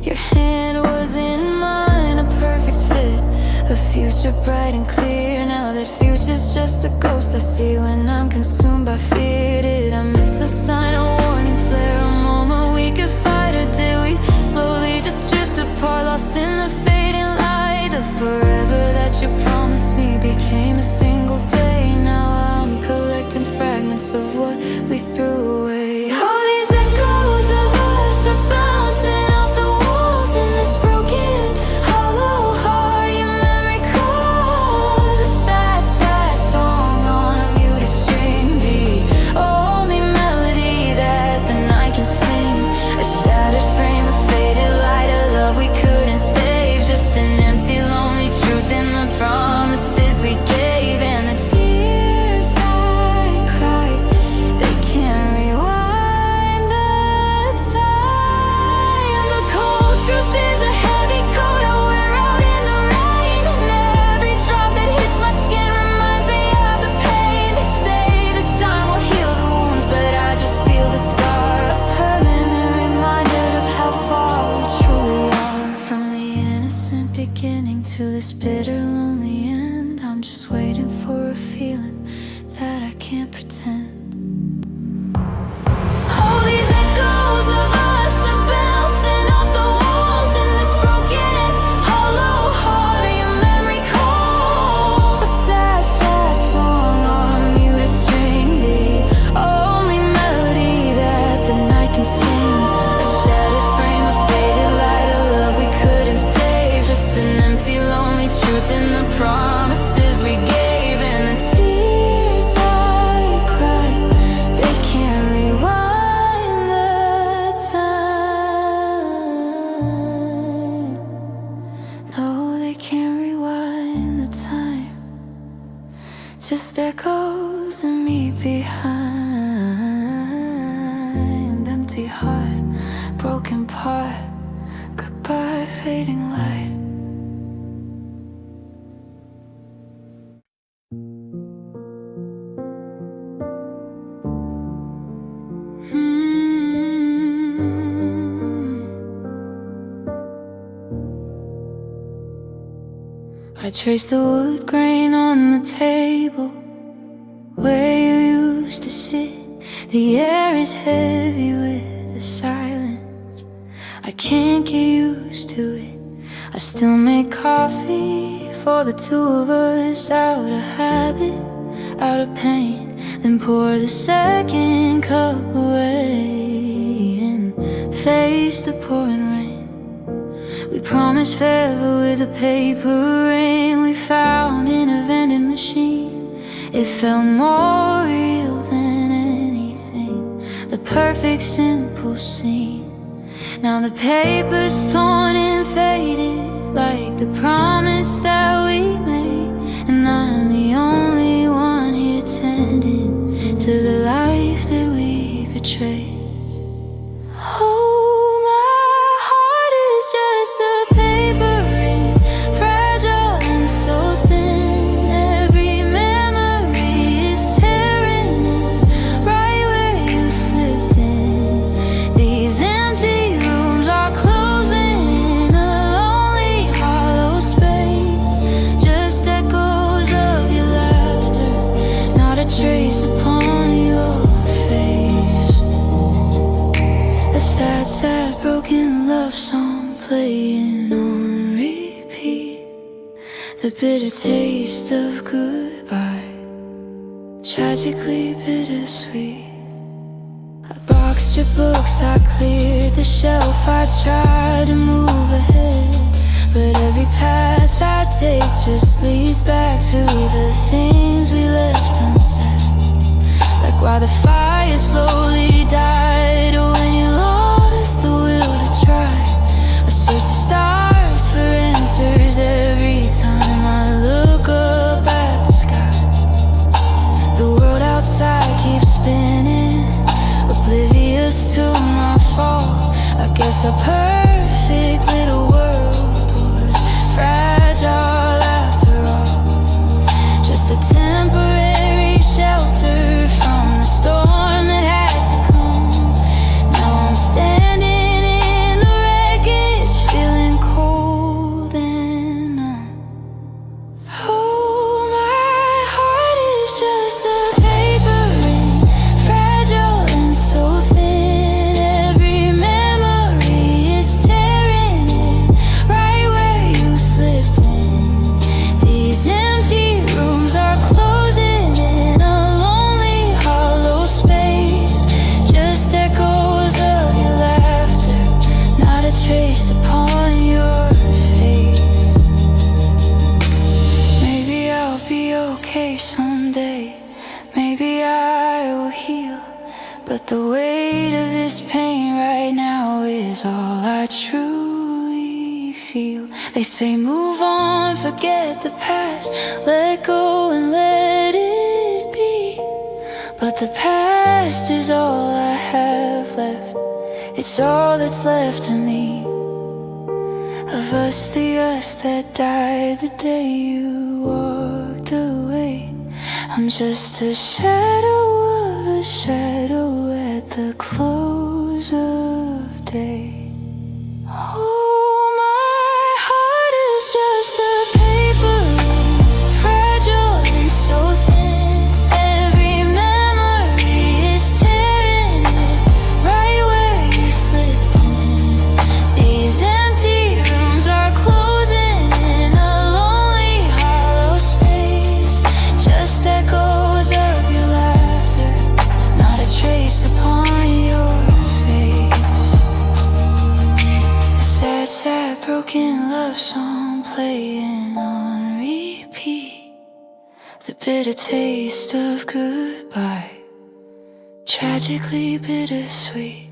Your hand was in mine, a perfect fit, a future bright and clear. Now that future's just a ghost I see when I'm consumed by fear. Did I miss a sign, a warning flare, a moment we could fight? Or did we slowly just drift apart, lost in the fading light? The forever that you promised me became a single day. Now I'm collecting fragments of what we threw away. All these echoes of us are bouncing off the walls in this broken, hollow heart. Your memory calls a sad, sad song on a muted string, the only melody that the night can sing. A shattered frame, a faded light, a love we couldn't save, just an empty, lonely truth in the promises we gave. And the tears I cried, they can't rewind the time. The cold truth is a heavy coat I wear out in the rain, and every drop that hits my skin reminds me of the pain. They say that time will heal the wounds, but I just feel the scar, a permanent reminder of how far we truly are. From the innocent beginning to this bitter, lonely end, I'm just waiting for a feeling that I can't pretend. All these echoes of us are bouncing off the walls in this broken, hollow heart. Your memory calls a sad, sad song on a muted string, the only melody that the night can sing. A shattered frame, a faded light, a love we couldn't save, just an empty, lonely truth in the promises we gave. And the tears I cried, they can't rewind the time. No, they can't rewind the time. Just echoes and me behind. Empty heart, broken part, goodbye fading light. I trace the wood grain on the table where you used to sit. The air is heavy with the silence. I can't get used to it. I still make coffee for the two of us, out of habit, out of pain. Then pour the second cup away and face the pouring rain. We promised forever with a paper ring we found in a vending machine. It felt more real than anything, the perfect simple scene. Now the paper's torn and faded, like the promise that we made, and I'm the only one here tending to the life that we betrayed. Oh, my heart is just a paper ring, fragile and so thin. Every memory is tearing in, right where you slipped in. These empty rooms are closing in, a lonely hollow space, just echoes of your laughter, not a trace upon your face. A sad, sad broken love song playing on repeat, the bitter taste of goodbye, tragically bittersweet. I boxed your books, I cleared the shelf, I tried to move ahead, but every path I take just leads back to the things we left unsaid. Like why the fire slowly died when you lost the will to try. I search the stars for answers every time I look up at the sky. The world outside keeps spinning, oblivious to my fall. I guess a perfect little world was fragile after all, just a temporary shelter from the storm that had to come. Now I'm standing in the wreckage, feeling cold and numb. Oh, my heart is just a paper ring, fragile and so thin. Every memory is tearing in, right where you slipped in. These empty rooms are closing in, a lonely hollow space, just echoes of your laughter, not a trace upon your face. Maybe I'll be okay someday, maybe I will heal, but the weight of this pain right now is all I truly feel. They say move on, forget the past, let go and let it be, but the past is all I have left, it's all that's left of me. Of us, the us that died the day you walked away. I'm just a shadow of a shadow at the close of day. Oh, my heart is just a paper ring, fragile and so thin. Every memory is tearing in, right where you slipped in. These empty rooms are closing in, a lonely hollow space, just echoes of your laughter, not a trace upon your face. A sad, sad broken love song playing on repeat, the bitter taste of goodbye, tragically bittersweet.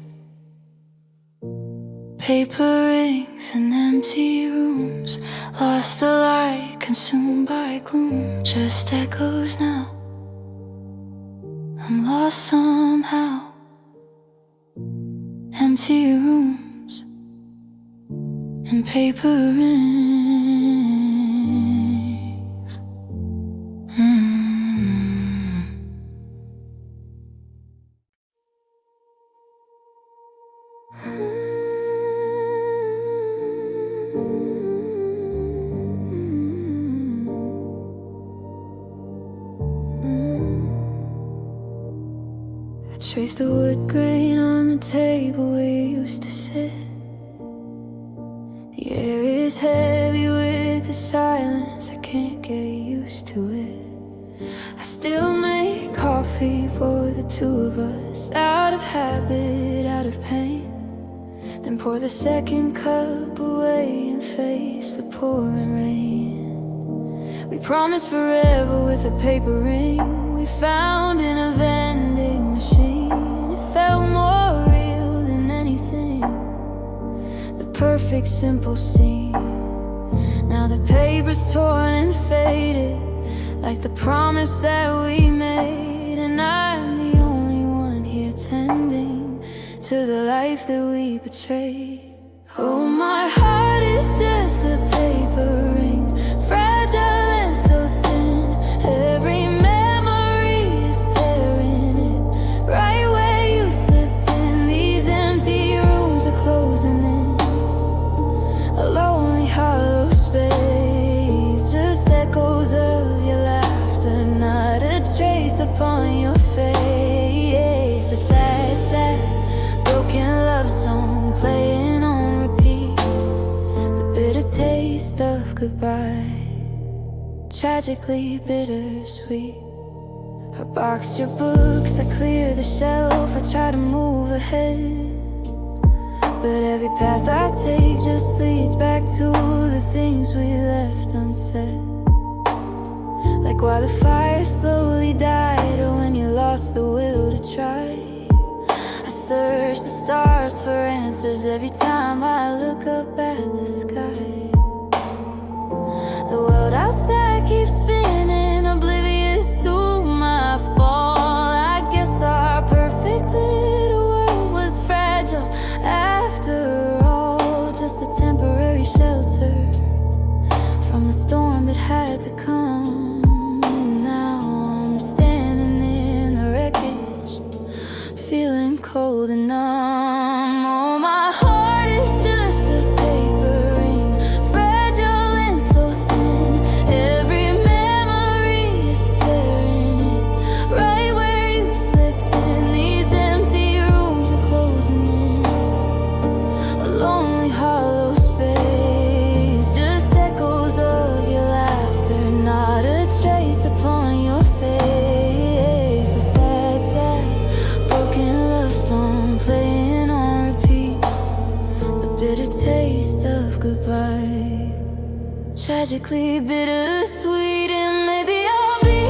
Paper rings and empty rooms, lost the light, consumed by gloom, just echoes now. I'm lost somehow. Empty rooms and paper rings. Mm. Trace the wood grain on the table we used to sit. The air is heavy with the silence, I can't get used to it. I still make coffee for the two of us, out of habit, out of pain. Then pour the second cup away and face the pouring rain. We promised forever with a paper ring we found in a vending machine. It felt more real than anything, the perfect simple scene. Now the paper's torn and faded, like the promise that we made. And I'm the only one here tending to the life that we betrayed. Oh, my heart is just a paper ring, fragile and so thin. Every memory is tearing it right where you slipped in. These empty rooms are closing in, a lonely hollow space, just echoes of your laughter, not a trace upon your face. A sad, sad, broken love song playing on repeat, the bitter taste of goodbye, tragically bittersweet. I box your books, I clear the shelf, I try to move ahead, but every path I take just leads back to the things we left unsaid. Like why the fire slowly died, or when you lost the will to try. I search the stars for answers every time I look up at the sky. The world outside keeps spinning, oblivious to my fall. I guess our perfect little world was fragile after all, just a temporary shelter from the storm that had to come. Now I'm standing in the wreckage, feeling cold and numb. Oh, my heart is just a paper ring, fragile and so thin. Every memory is tearing it right where you slipped in. These empty rooms are closing in, a lonely hollow space, just echoes of your laughter, not a trace upon your face. A sad, sad, broken love song playing on repeat, the bitter taste of goodbye, tragically bittersweet. And maybe I'll be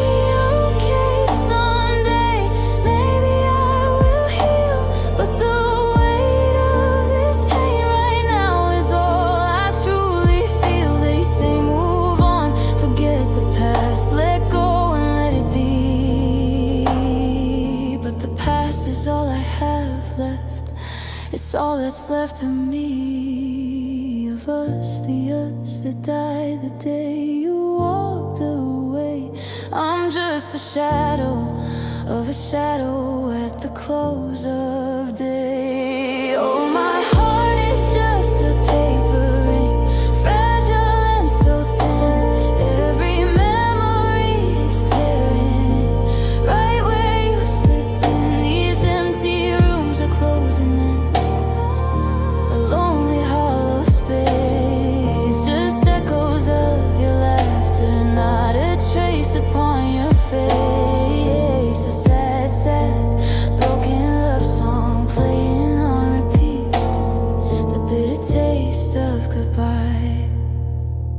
okay someday, maybe I will heal, but the weight of this pain right now is all I truly feel. They say move on, forget the past, let go and let it be, but the past is all I have left, it's all that's left of me. Of us, the us that died the day you walked away. I'm just a shadow of a shadow at the close of day. Oh, my heart is just a paper ring, fragile and so thin. Every memory is tearing it right where you slipped in. These empty rooms are closing in, a lonely hollow space, just echoes of your laughter, not a trace upon your face. A sad, sad, broken love song playing on repeat, the bitter taste of goodbye,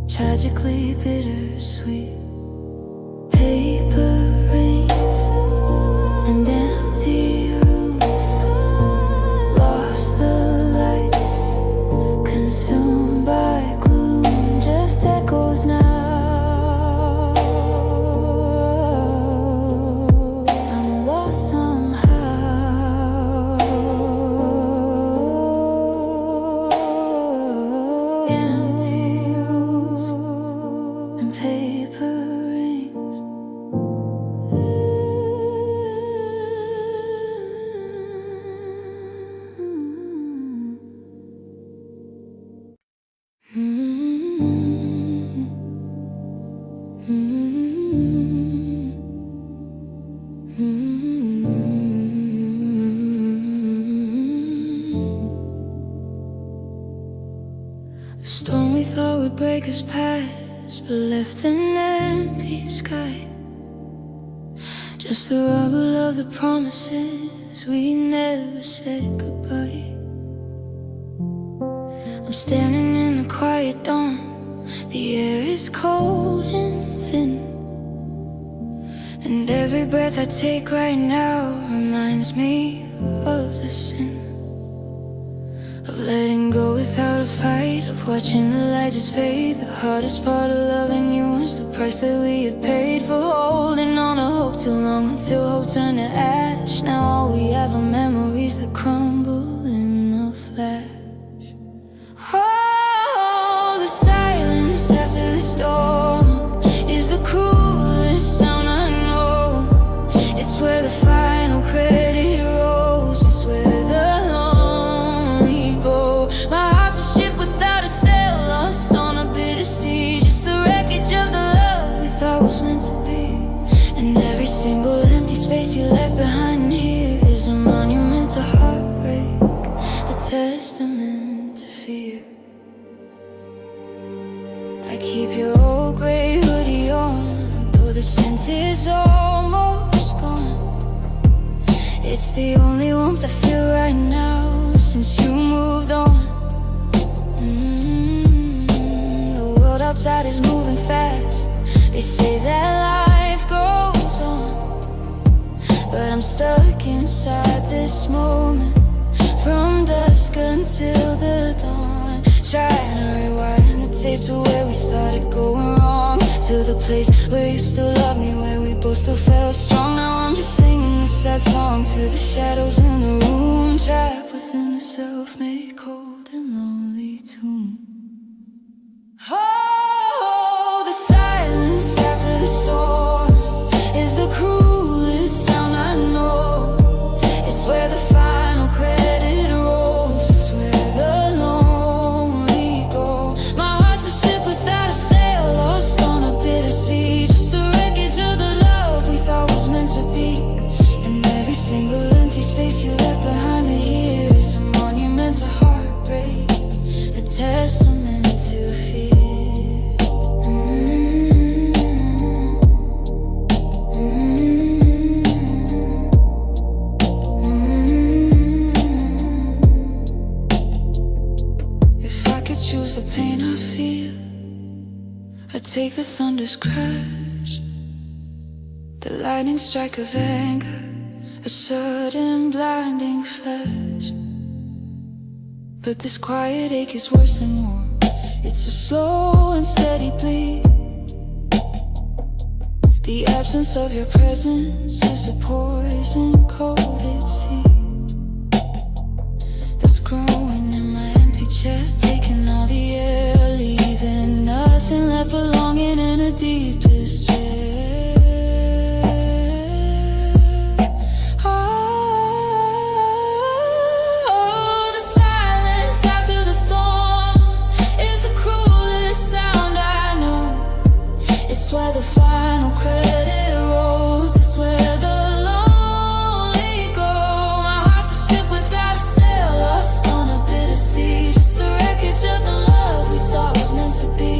tragically bittersweet. Paper rings and empty rooms, lost the light, consumed by gloom, just echoes now. I'm lost somehow. Empty rooms and paper rings. has passed, but left an empty sky. Just the rubble of the promises we never said goodbye. I'm standing in the quiet dawn. The air is cold and thin, and every breath I take right now reminds me of the sin of letting go without a fight, of watching the light just fade. The hardest part of loving you was the price that we had paid for holding on to hope too long, until hope turned to ash. Now all we have are memories that crumble in a flash. Oh, the silence after the storm is the cruelest sound I know. It's where the final credit rolls, it's where the lonely go. My heart's a ship without a sail, lost on a bitter sea, just the wreckage of the love we thought was meant to be. And every single empty space you left behind here is a monument to heartbreak, a testament to fear. I keep your old grey hoodie on, though the scent is almost gone. It's the only warmth I feel right now since you moved on. The world outside is moving fast. They say that life goes on, but I'm stuck inside this moment, from dusk until the dawn, trying to rewind the tape to where we started going wrong, to the place where you still love me, where we both still felt strong. Now I'm just singing this sad song to the shadows in the room, trapped within a self-made cold and lonely tomb. Oh, the silence after the storm is the cruelest sound I know. It's where the final credit rolls, it's where the lonely go. My heart's a ship without a sail, lost on a bitter sea, just the wreckage of the love we thought was meant to be. And every single empty space you left behind here is a monument to heartbreak, a testament to fear. Choose the pain I feel, I take the thunder's crash, the lightning strike of anger, a sudden blinding flash. But this quiet ache is worse than war, it's a slow and steady bleed. The absence of your presence is a poison-coated seed that's growing in my empty chest, taking all the air, leaving nothing left, belonging in a deep despair. Oh, the silence after the storm is the cruelest sound I know. It's where the final credit rolls, it's where the lonely go. My heart's a ship without a sail, lost on a bitter sea, just the wreckage of the love we thought was meant to be.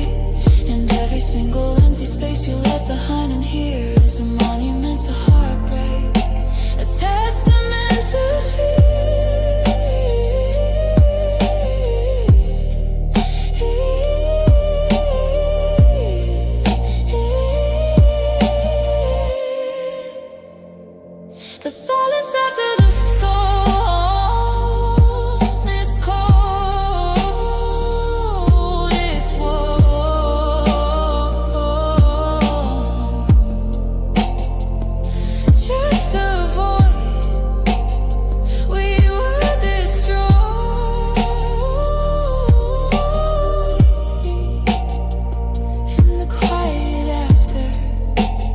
And every single empty space you left behind in here is a monument to heartbreak, a testament to fear. The silence after the storm is cold, it's warm. Just a void, we were destroyed. In the quiet after,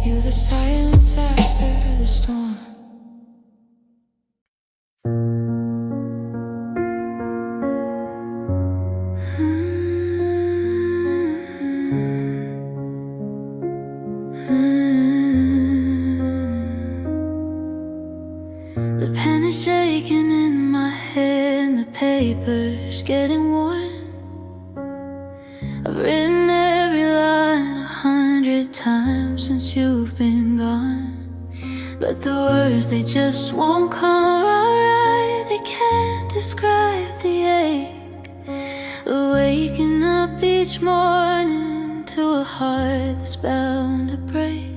you're the silence after the storm. The pen is shaking in my hand, the paper's getting worn. I've written time since you've been gone. But the words, they just won't come out right. They can't describe the ache of waking up each morning to a heart that's bound to break.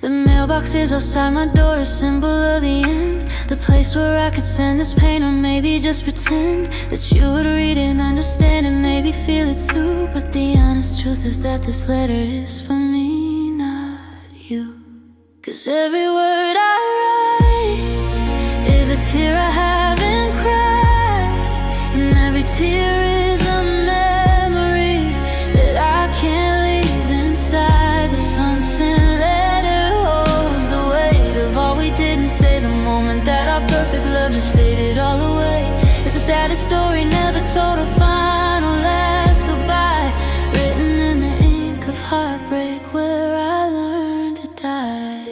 The mailbox is outside my door, a symbol of the end. The place where I could send this pain, or maybe just pretend that you would read and understand and maybe feel it too. But the honest truth is that this letter is for me, not you. 'Cause every word I write is a tear I haven't cried, and every tear is a memory that I can't leave inside. The sun-sent letter holds the weight of all we didn't say, the moment that our perfect love just faded all away. It's the saddest story never told, a final last goodbye, written in the ink of heartbreak where I learned to die.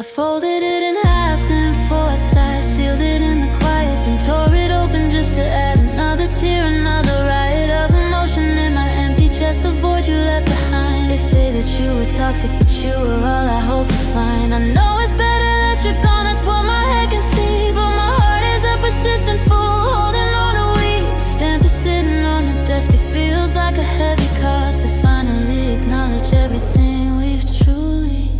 I folded it in half, then foresight, sealed it in the quiet, then tore it open just to add another tear, another riot of emotion in my empty chest, the void you left behind. They say that you were toxic, but you were all I hope to find. I know it's better that you're gone, that's what my head can see, but my heart is a persistent fool, holding on to weak stamp is sitting on the desk. It feels like a heavy cost to finally acknowledge everything we've truly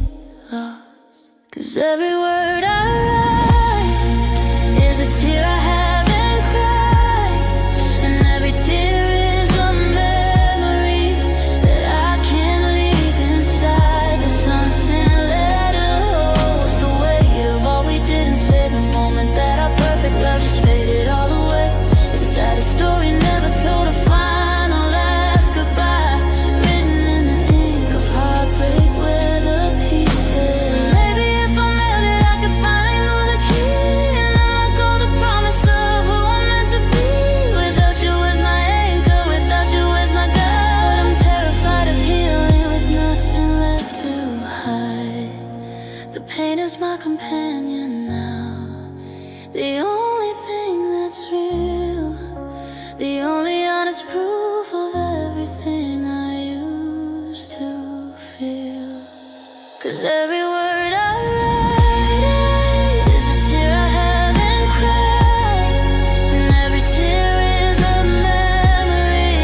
lost. 'Cause every word I write is a tear I haven't cried, and every tear is a memory that I can't leave inside. The sun-sent letter holds the weight of all we didn't say, the moment that our perfect love just faded all away. It's the saddest story never told, a final last goodbye, written in the ink of heartbreak where the pieces. Maybe if I mailed it, I could finally move the key and then let go the promise of who I'm meant to be. Without you as my anchor, without you as my guide, I'm terrified of healing with nothing left to hide. The pain is my companion now, the only thing that's real, the only honest proof of everything I used to feel. 'Cause every word I write is a tear I haven't cried, and every tear is a memory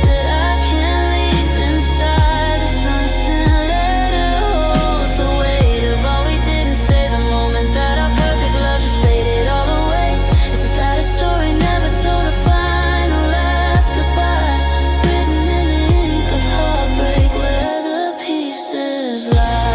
that I can't leave inside. The sun-sent letter holds the weight of all we didn't say, the moment that our perfect love just faded all away. It's the saddest story never told, a final last goodbye, written in the ink of heartbreak where the pieces lie.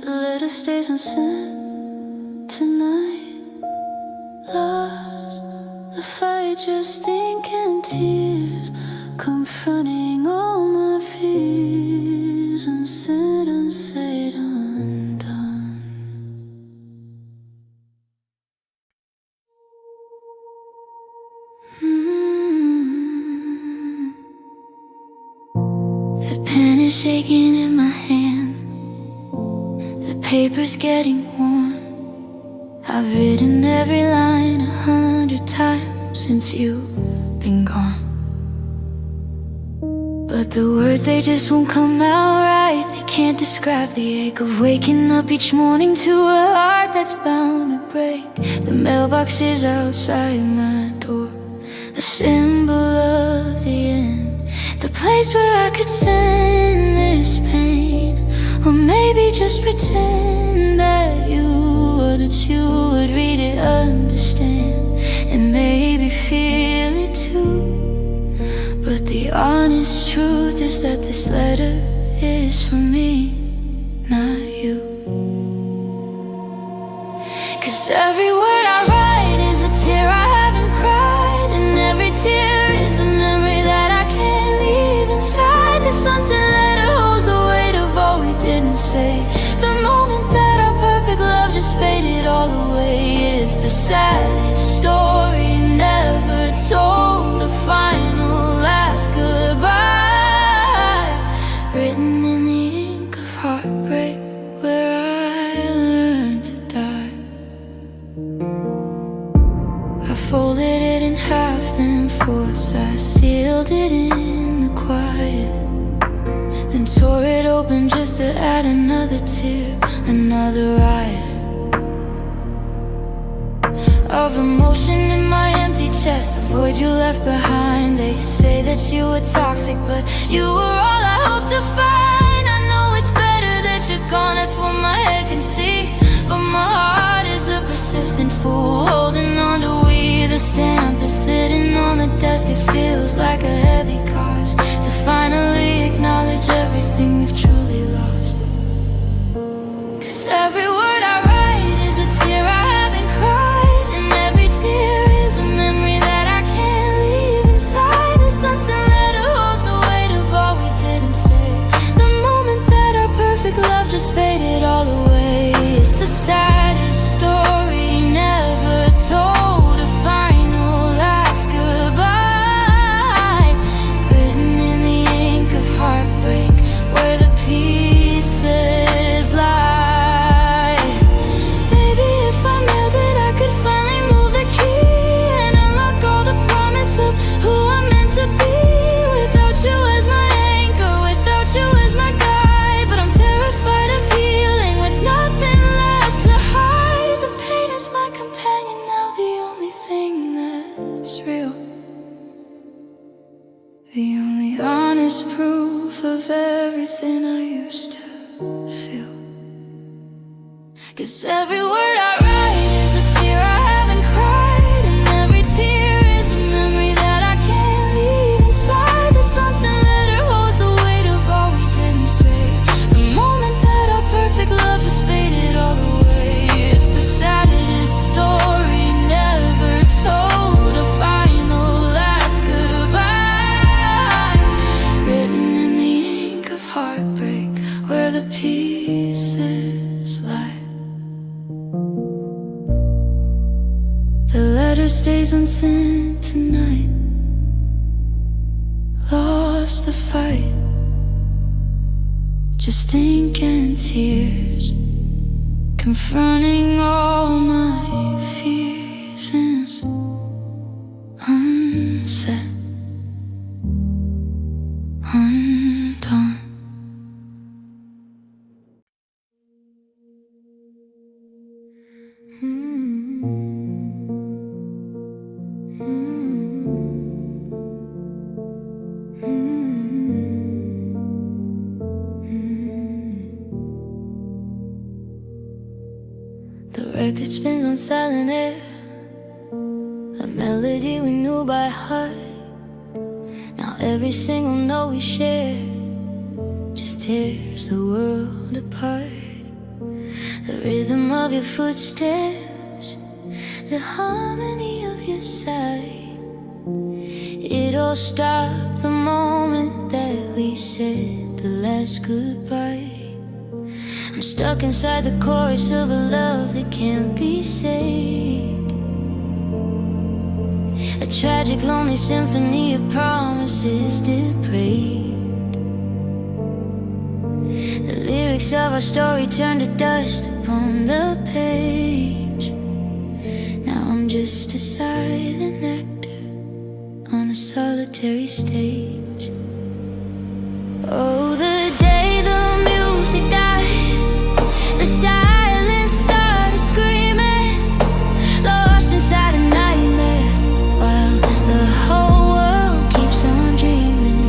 The letter stays unsent tonight, lost. The fight, just ink and tears, confronting all my fears, unsaid, unsaid, undone. The pen is shaking in my hand, the paper's getting worn. I've written every line 100 times since you've been gone. But the words, they just won't come out right. They can't describe the ache of waking up each morning to a heart that's bound to break. The mailbox is outside my door, a symbol of the end, the place where I could send this pain, or maybe just pretend that you would read it, understand, and maybe feel it too. But the honest truth is that this letter is for me, not you. 'Cause every word I write is a tear I haven't cried, and every tear is a memory that I can't leave inside. The sunset letter holds the weight of all we didn't say, the moment that our perfect love just faded all away. Is the saddest story never told, a final last goodbye, written in the ink of heartbreak where I force, I sealed it in the quiet, then tore it open just to add another tear, another riot of emotion in my empty chest, the void you left behind. They say that you were toxic, but you were all I hope to find. I know it's better that you're gone, that's what my head can see, but my heart is a persistent fool, holding on to we. The stamp is sitting on the desk, it feels like a heavy cost to finally acknowledge everything we've truly lost. 'Cause every word I write is a tear I haven't cried, and every tear is a memory that I can't leave inside. The sunset letter holds the weight of all we didn't say, the moment that our perfect love just faded all away. It's the saddest story never told, a final last goodbye, written in the ink of heartbreak where the pieces lie. Maybe if I mailed it I could finally move the key and unlock all the promise of who I'm meant to be. Without you as my anchor, without you as my guide, but I'm terrified of healing with nothing left to hide. The pain is my companion now, the only thing that's real, the only honest proof of everything I used to feel. 'Cause every word I write is a tear I haven't cried, and every tear is a memory that I can't leave inside. The sunset letter holds the weight of all we didn't say, the moment that our perfect love just faded all away. It's the saddest story never told, a final last goodbye, written in the ink of heartbreak where the pieces lie. The letter stays unsent tonight, lost the fight, just ink and tears, confronting all my fears, and it's unsaid, undone. The record spins on silent air, a melody we knew by heart. Now every single note we share just tears the world apart. The rhythm of your footsteps, the harmony of your sigh, it all stopped the moment that we said the last goodbye. I'm stuck inside the chorus of a love that can't be saved, a tragic, lonely symphony of promises depraved. The lyrics of our story turned to dust upon the page. Now I'm just a silent actor on a solitary stage. Oh, the day the music died, the silence started screaming, lost inside a nightmare, while the whole world keeps on dreaming.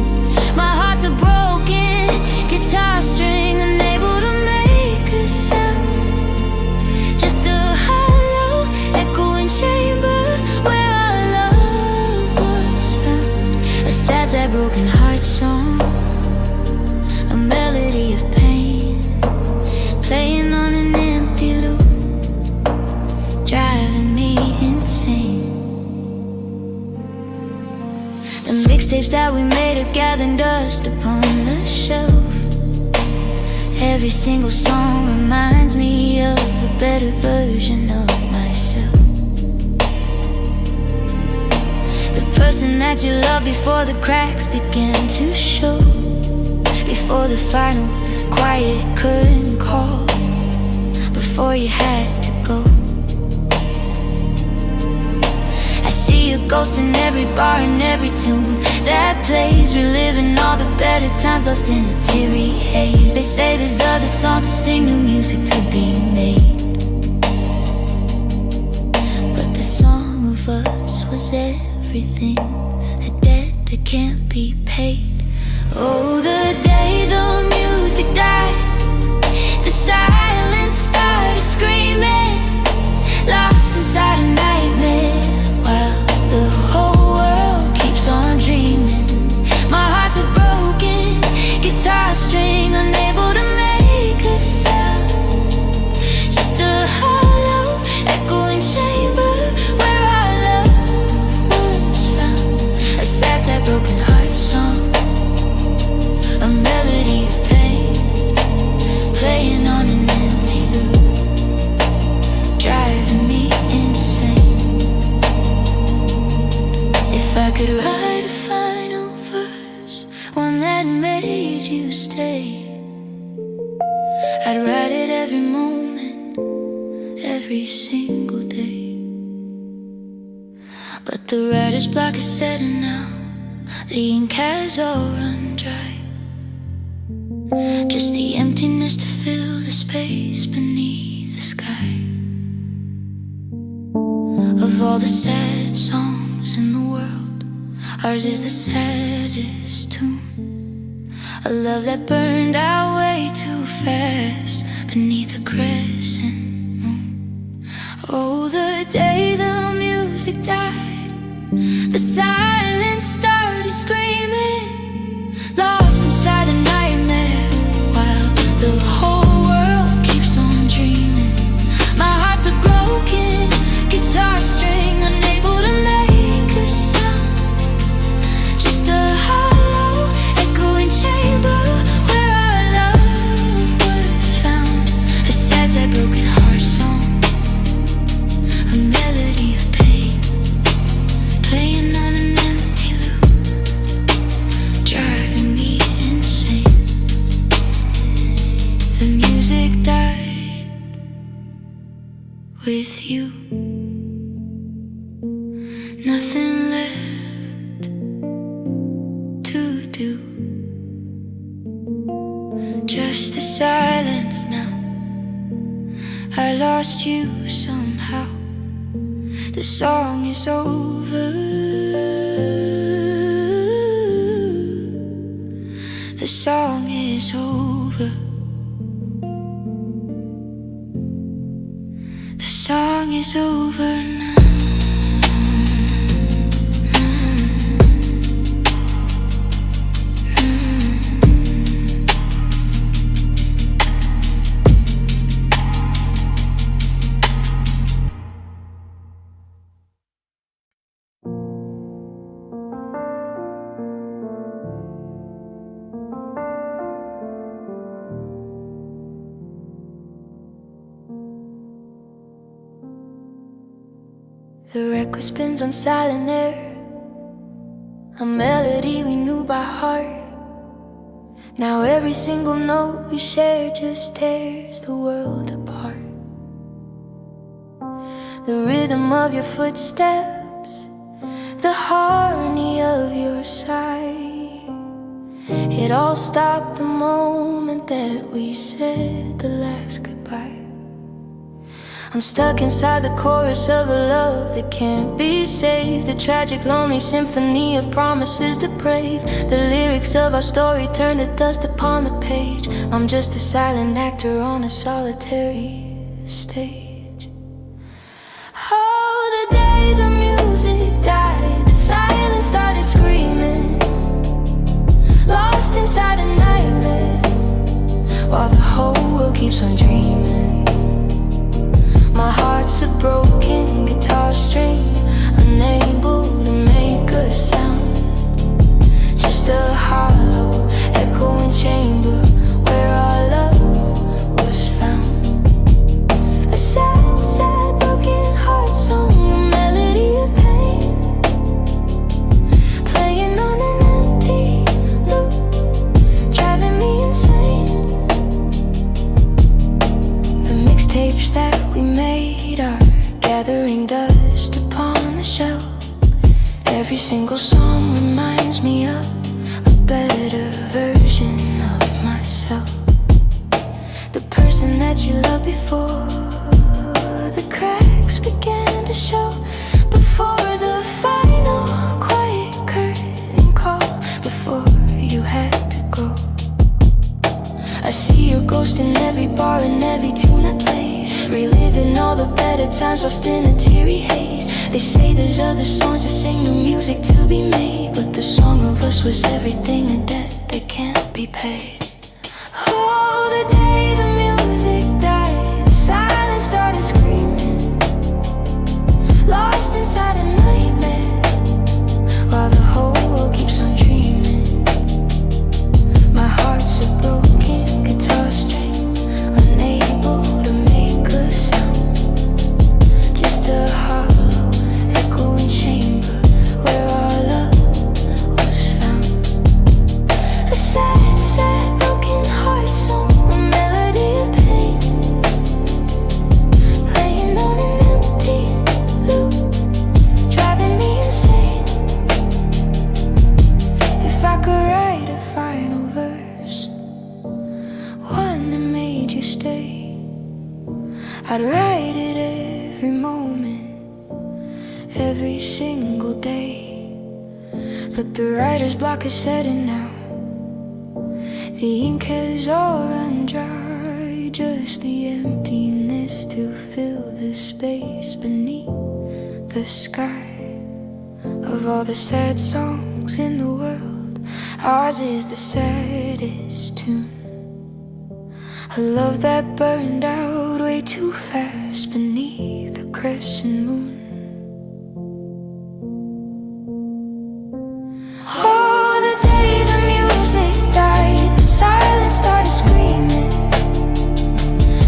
My heart's a broken guitar string, unable to make a sound, just a hollow, echoing chamber where our love was found. A sad, sad, broken heart song, a melody of pain, playing on an empty loop, driving me insane. The mixtapes that we made are gathering dust upon the shelf. Every single song reminds me of a better version of myself, the person that you loved before the cracks began to show, before the final quiet curtain call, before you had to go. I see a ghost in every bar and every tune that plays, reliving all the better times lost in a teary haze. They say there's other songs to sing, new music to be made, but the song of us was everything, a debt that can't be paid. Oh, the day the music died, the silence started screaming, lost inside a nightmare, while the whole world keeps on dreaming. My heart's a broken guitar string, unable to make a sound, just a hollow, echoing chamber where our love was found. A sad, sad, broken heart song, a melody of pain, playing on an empty loop, driving me insane. If I could write a final verse, one that made you stay, I'd write it every moment, every single day. But the writer's block is setting now, the ink has all run dry, just the emptiness to fill the space beneath the sky. Of all the sad songs in the world, ours is the saddest tune. A love that burned out way too fast beneath a crescent moon. Oh, the day the music died, the silence started screaming, lost inside a nightmare, while the whole world keeps on dreaming. My heart's a broken guitar string, unable to make a sound, just a hollow, echoing chamber where our love was found. A sad, sad, broken heart song, a melody of pain, playing on an empty loop, driving me insane. The music died with you, nothing left to do, just the silence now. I lost you somehow, the song is over, the song is over, the song is over now. The record spins on silent air, a melody we knew by heart. Now every single note we share just tears the world apart. The rhythm of your footsteps, the harmony of your sigh, it all stopped the moment that we said the last goodbye. I'm stuck inside the chorus of a love that can't be saved, the tragic, lonely symphony of promises depraved. The lyrics of our story turn to dust upon the page. I'm just a silent actor on a solitary stage. Oh, the day the music died, the silence started screaming, lost inside a nightmare, while the whole world keeps on dreaming. My heart's a broken guitar string, unable to make a sound, just a hollow, echoing chamber where our love was found. A sad, sad, broken heart song, a melody of pain, playing on an empty loop, driving me insane. The mixtapes that we made are gathering dust upon the shelf. Every single song reminds me of a better version of myself, the person that you loved before the cracks began to show, before the final quiet curtain call, before you had to go. I see your ghost in every bar and every tune I play, reliving all the better times lost in a teary haze. They say there's other songs to sing, new music to be made, but the song of us was everything, a debt that can't be paid. Oh, the day the music died, the silence started screaming, lost inside a nightmare, while the whole world keeps on dreaming. My heart's a broken guitar string, unable to make a sound, just a hollow echoing chamber where our love was found. A sad, sad broken heart song, a melody of pain, playing on an empty loop, driving me insane. If I could write a final verse, one that made you stay, I'd write it every moment, every single day. But the writer's block is setting now, the ink has all run dry, just the emptiness to fill the space beneath the sky. Of all the sad songs in the world, ours is the saddest tune, a love that burned out way too fast beneath the crescent moon. Oh, the day the music died, the silence started screaming,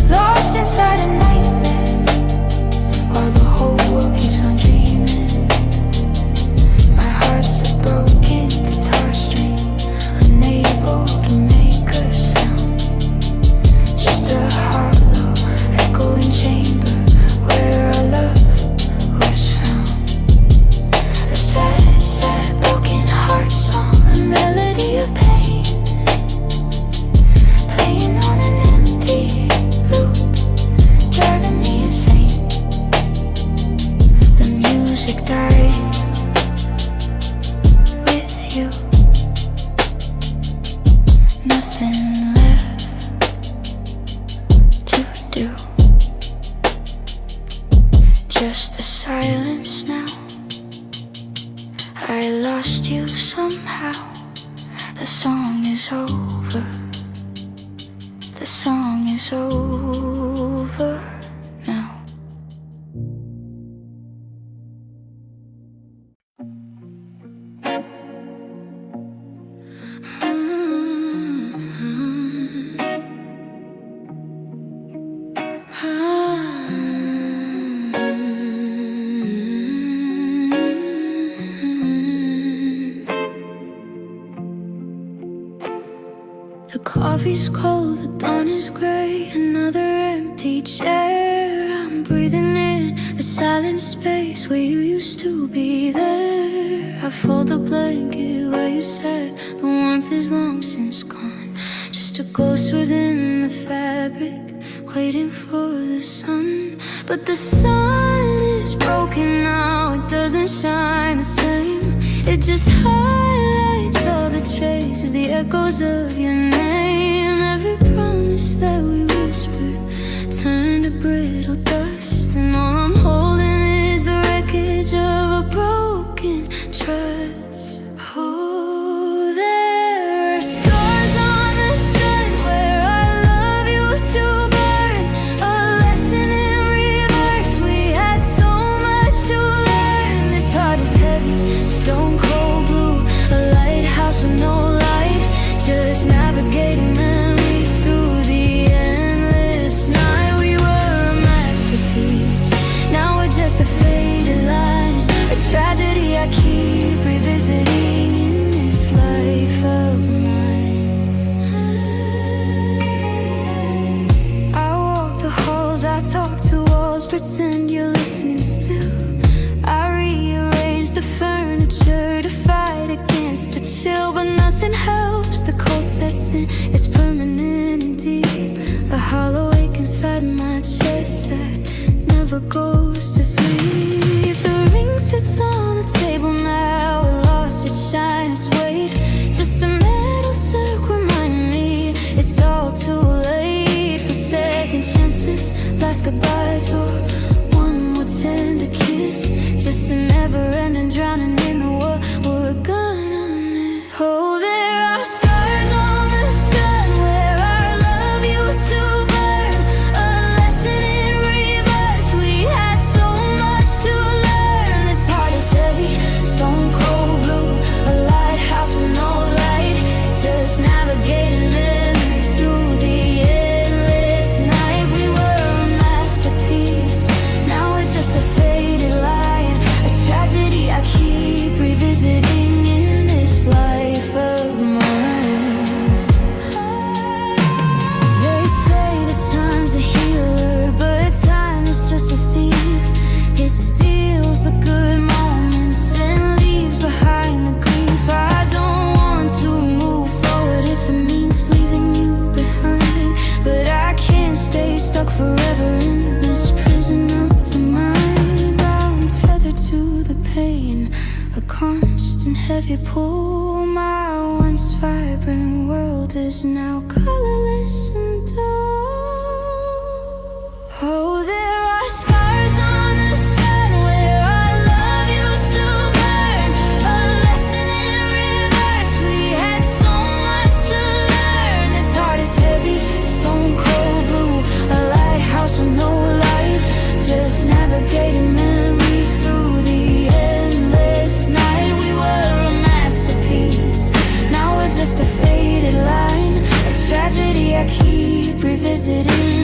lost inside a nightmare, while the whole world keeps on dreaming. My heart's a broken guitar string, unable to make a sound, just a hollow echoing chamber where our love was found. A sad, sad broken heart song, a melody of pain, playing on an empty loop, driving me insane. The music died with you, nothing left to do, just the silence now. I lost you somehow. The song is over, the song is over now. The coffee's cold, the dawn is gray, another empty chair. I'm breathing in the silent space where you used to be there. I fold the blanket where you sat, the warmth is long since gone, just a ghost within the fabric, waiting for the sun. But the sun is broken now, it doesn't shine the same, it just highlights all the traces, the echoes of your name. Every promise that we whispered turned to brittle dust, and all I'm holding is the wreckage of a broken trust. Oh, there are scars on the sun where our love used to burn, a lesson in reverse. We had so much to learn. This heart is heavy, stone cold blue, a lighthouse with no light, just navigating memories through the end. innocent, it's permanent and deep. A hollow ache inside my chest that never goes to sleep. The ring sits on the table now, it lost its shine, its weight. Just a metal circle reminding me it's all too late for second chances, last goodbyes, or one more tender kiss. Just a never-ending drowning in the world we're gonna miss. Oh, there are scars on the sun where our love used to burn. A lesson in reverse, we had so much to learn. This heart is heavy, stone cold blue, a lighthouse with no light, just navigating memories through the endless night. We were a masterpiece, now we're just a faded line, a tragedy I keep revisiting in this life of mine. They say that time's a healer, but time is just a thief. It steals the good moments and leaves behind the grief. I don't want to move forward if it means leaving you behind, but I can't stay stuck forever in this prison of the mind. I'm tethered to the pain, a constant heavy pull. My once vibrant world is now colorless and dull. Oh, there are scars on the sun where our love used to burn. A lesson in reverse, we had so much to learn. This heart is heavy, stone cold blue, a lighthouse with no light, just navigating memories through the endless night. We were a masterpiece, now we're just a faded line, a tragedy I keep revisiting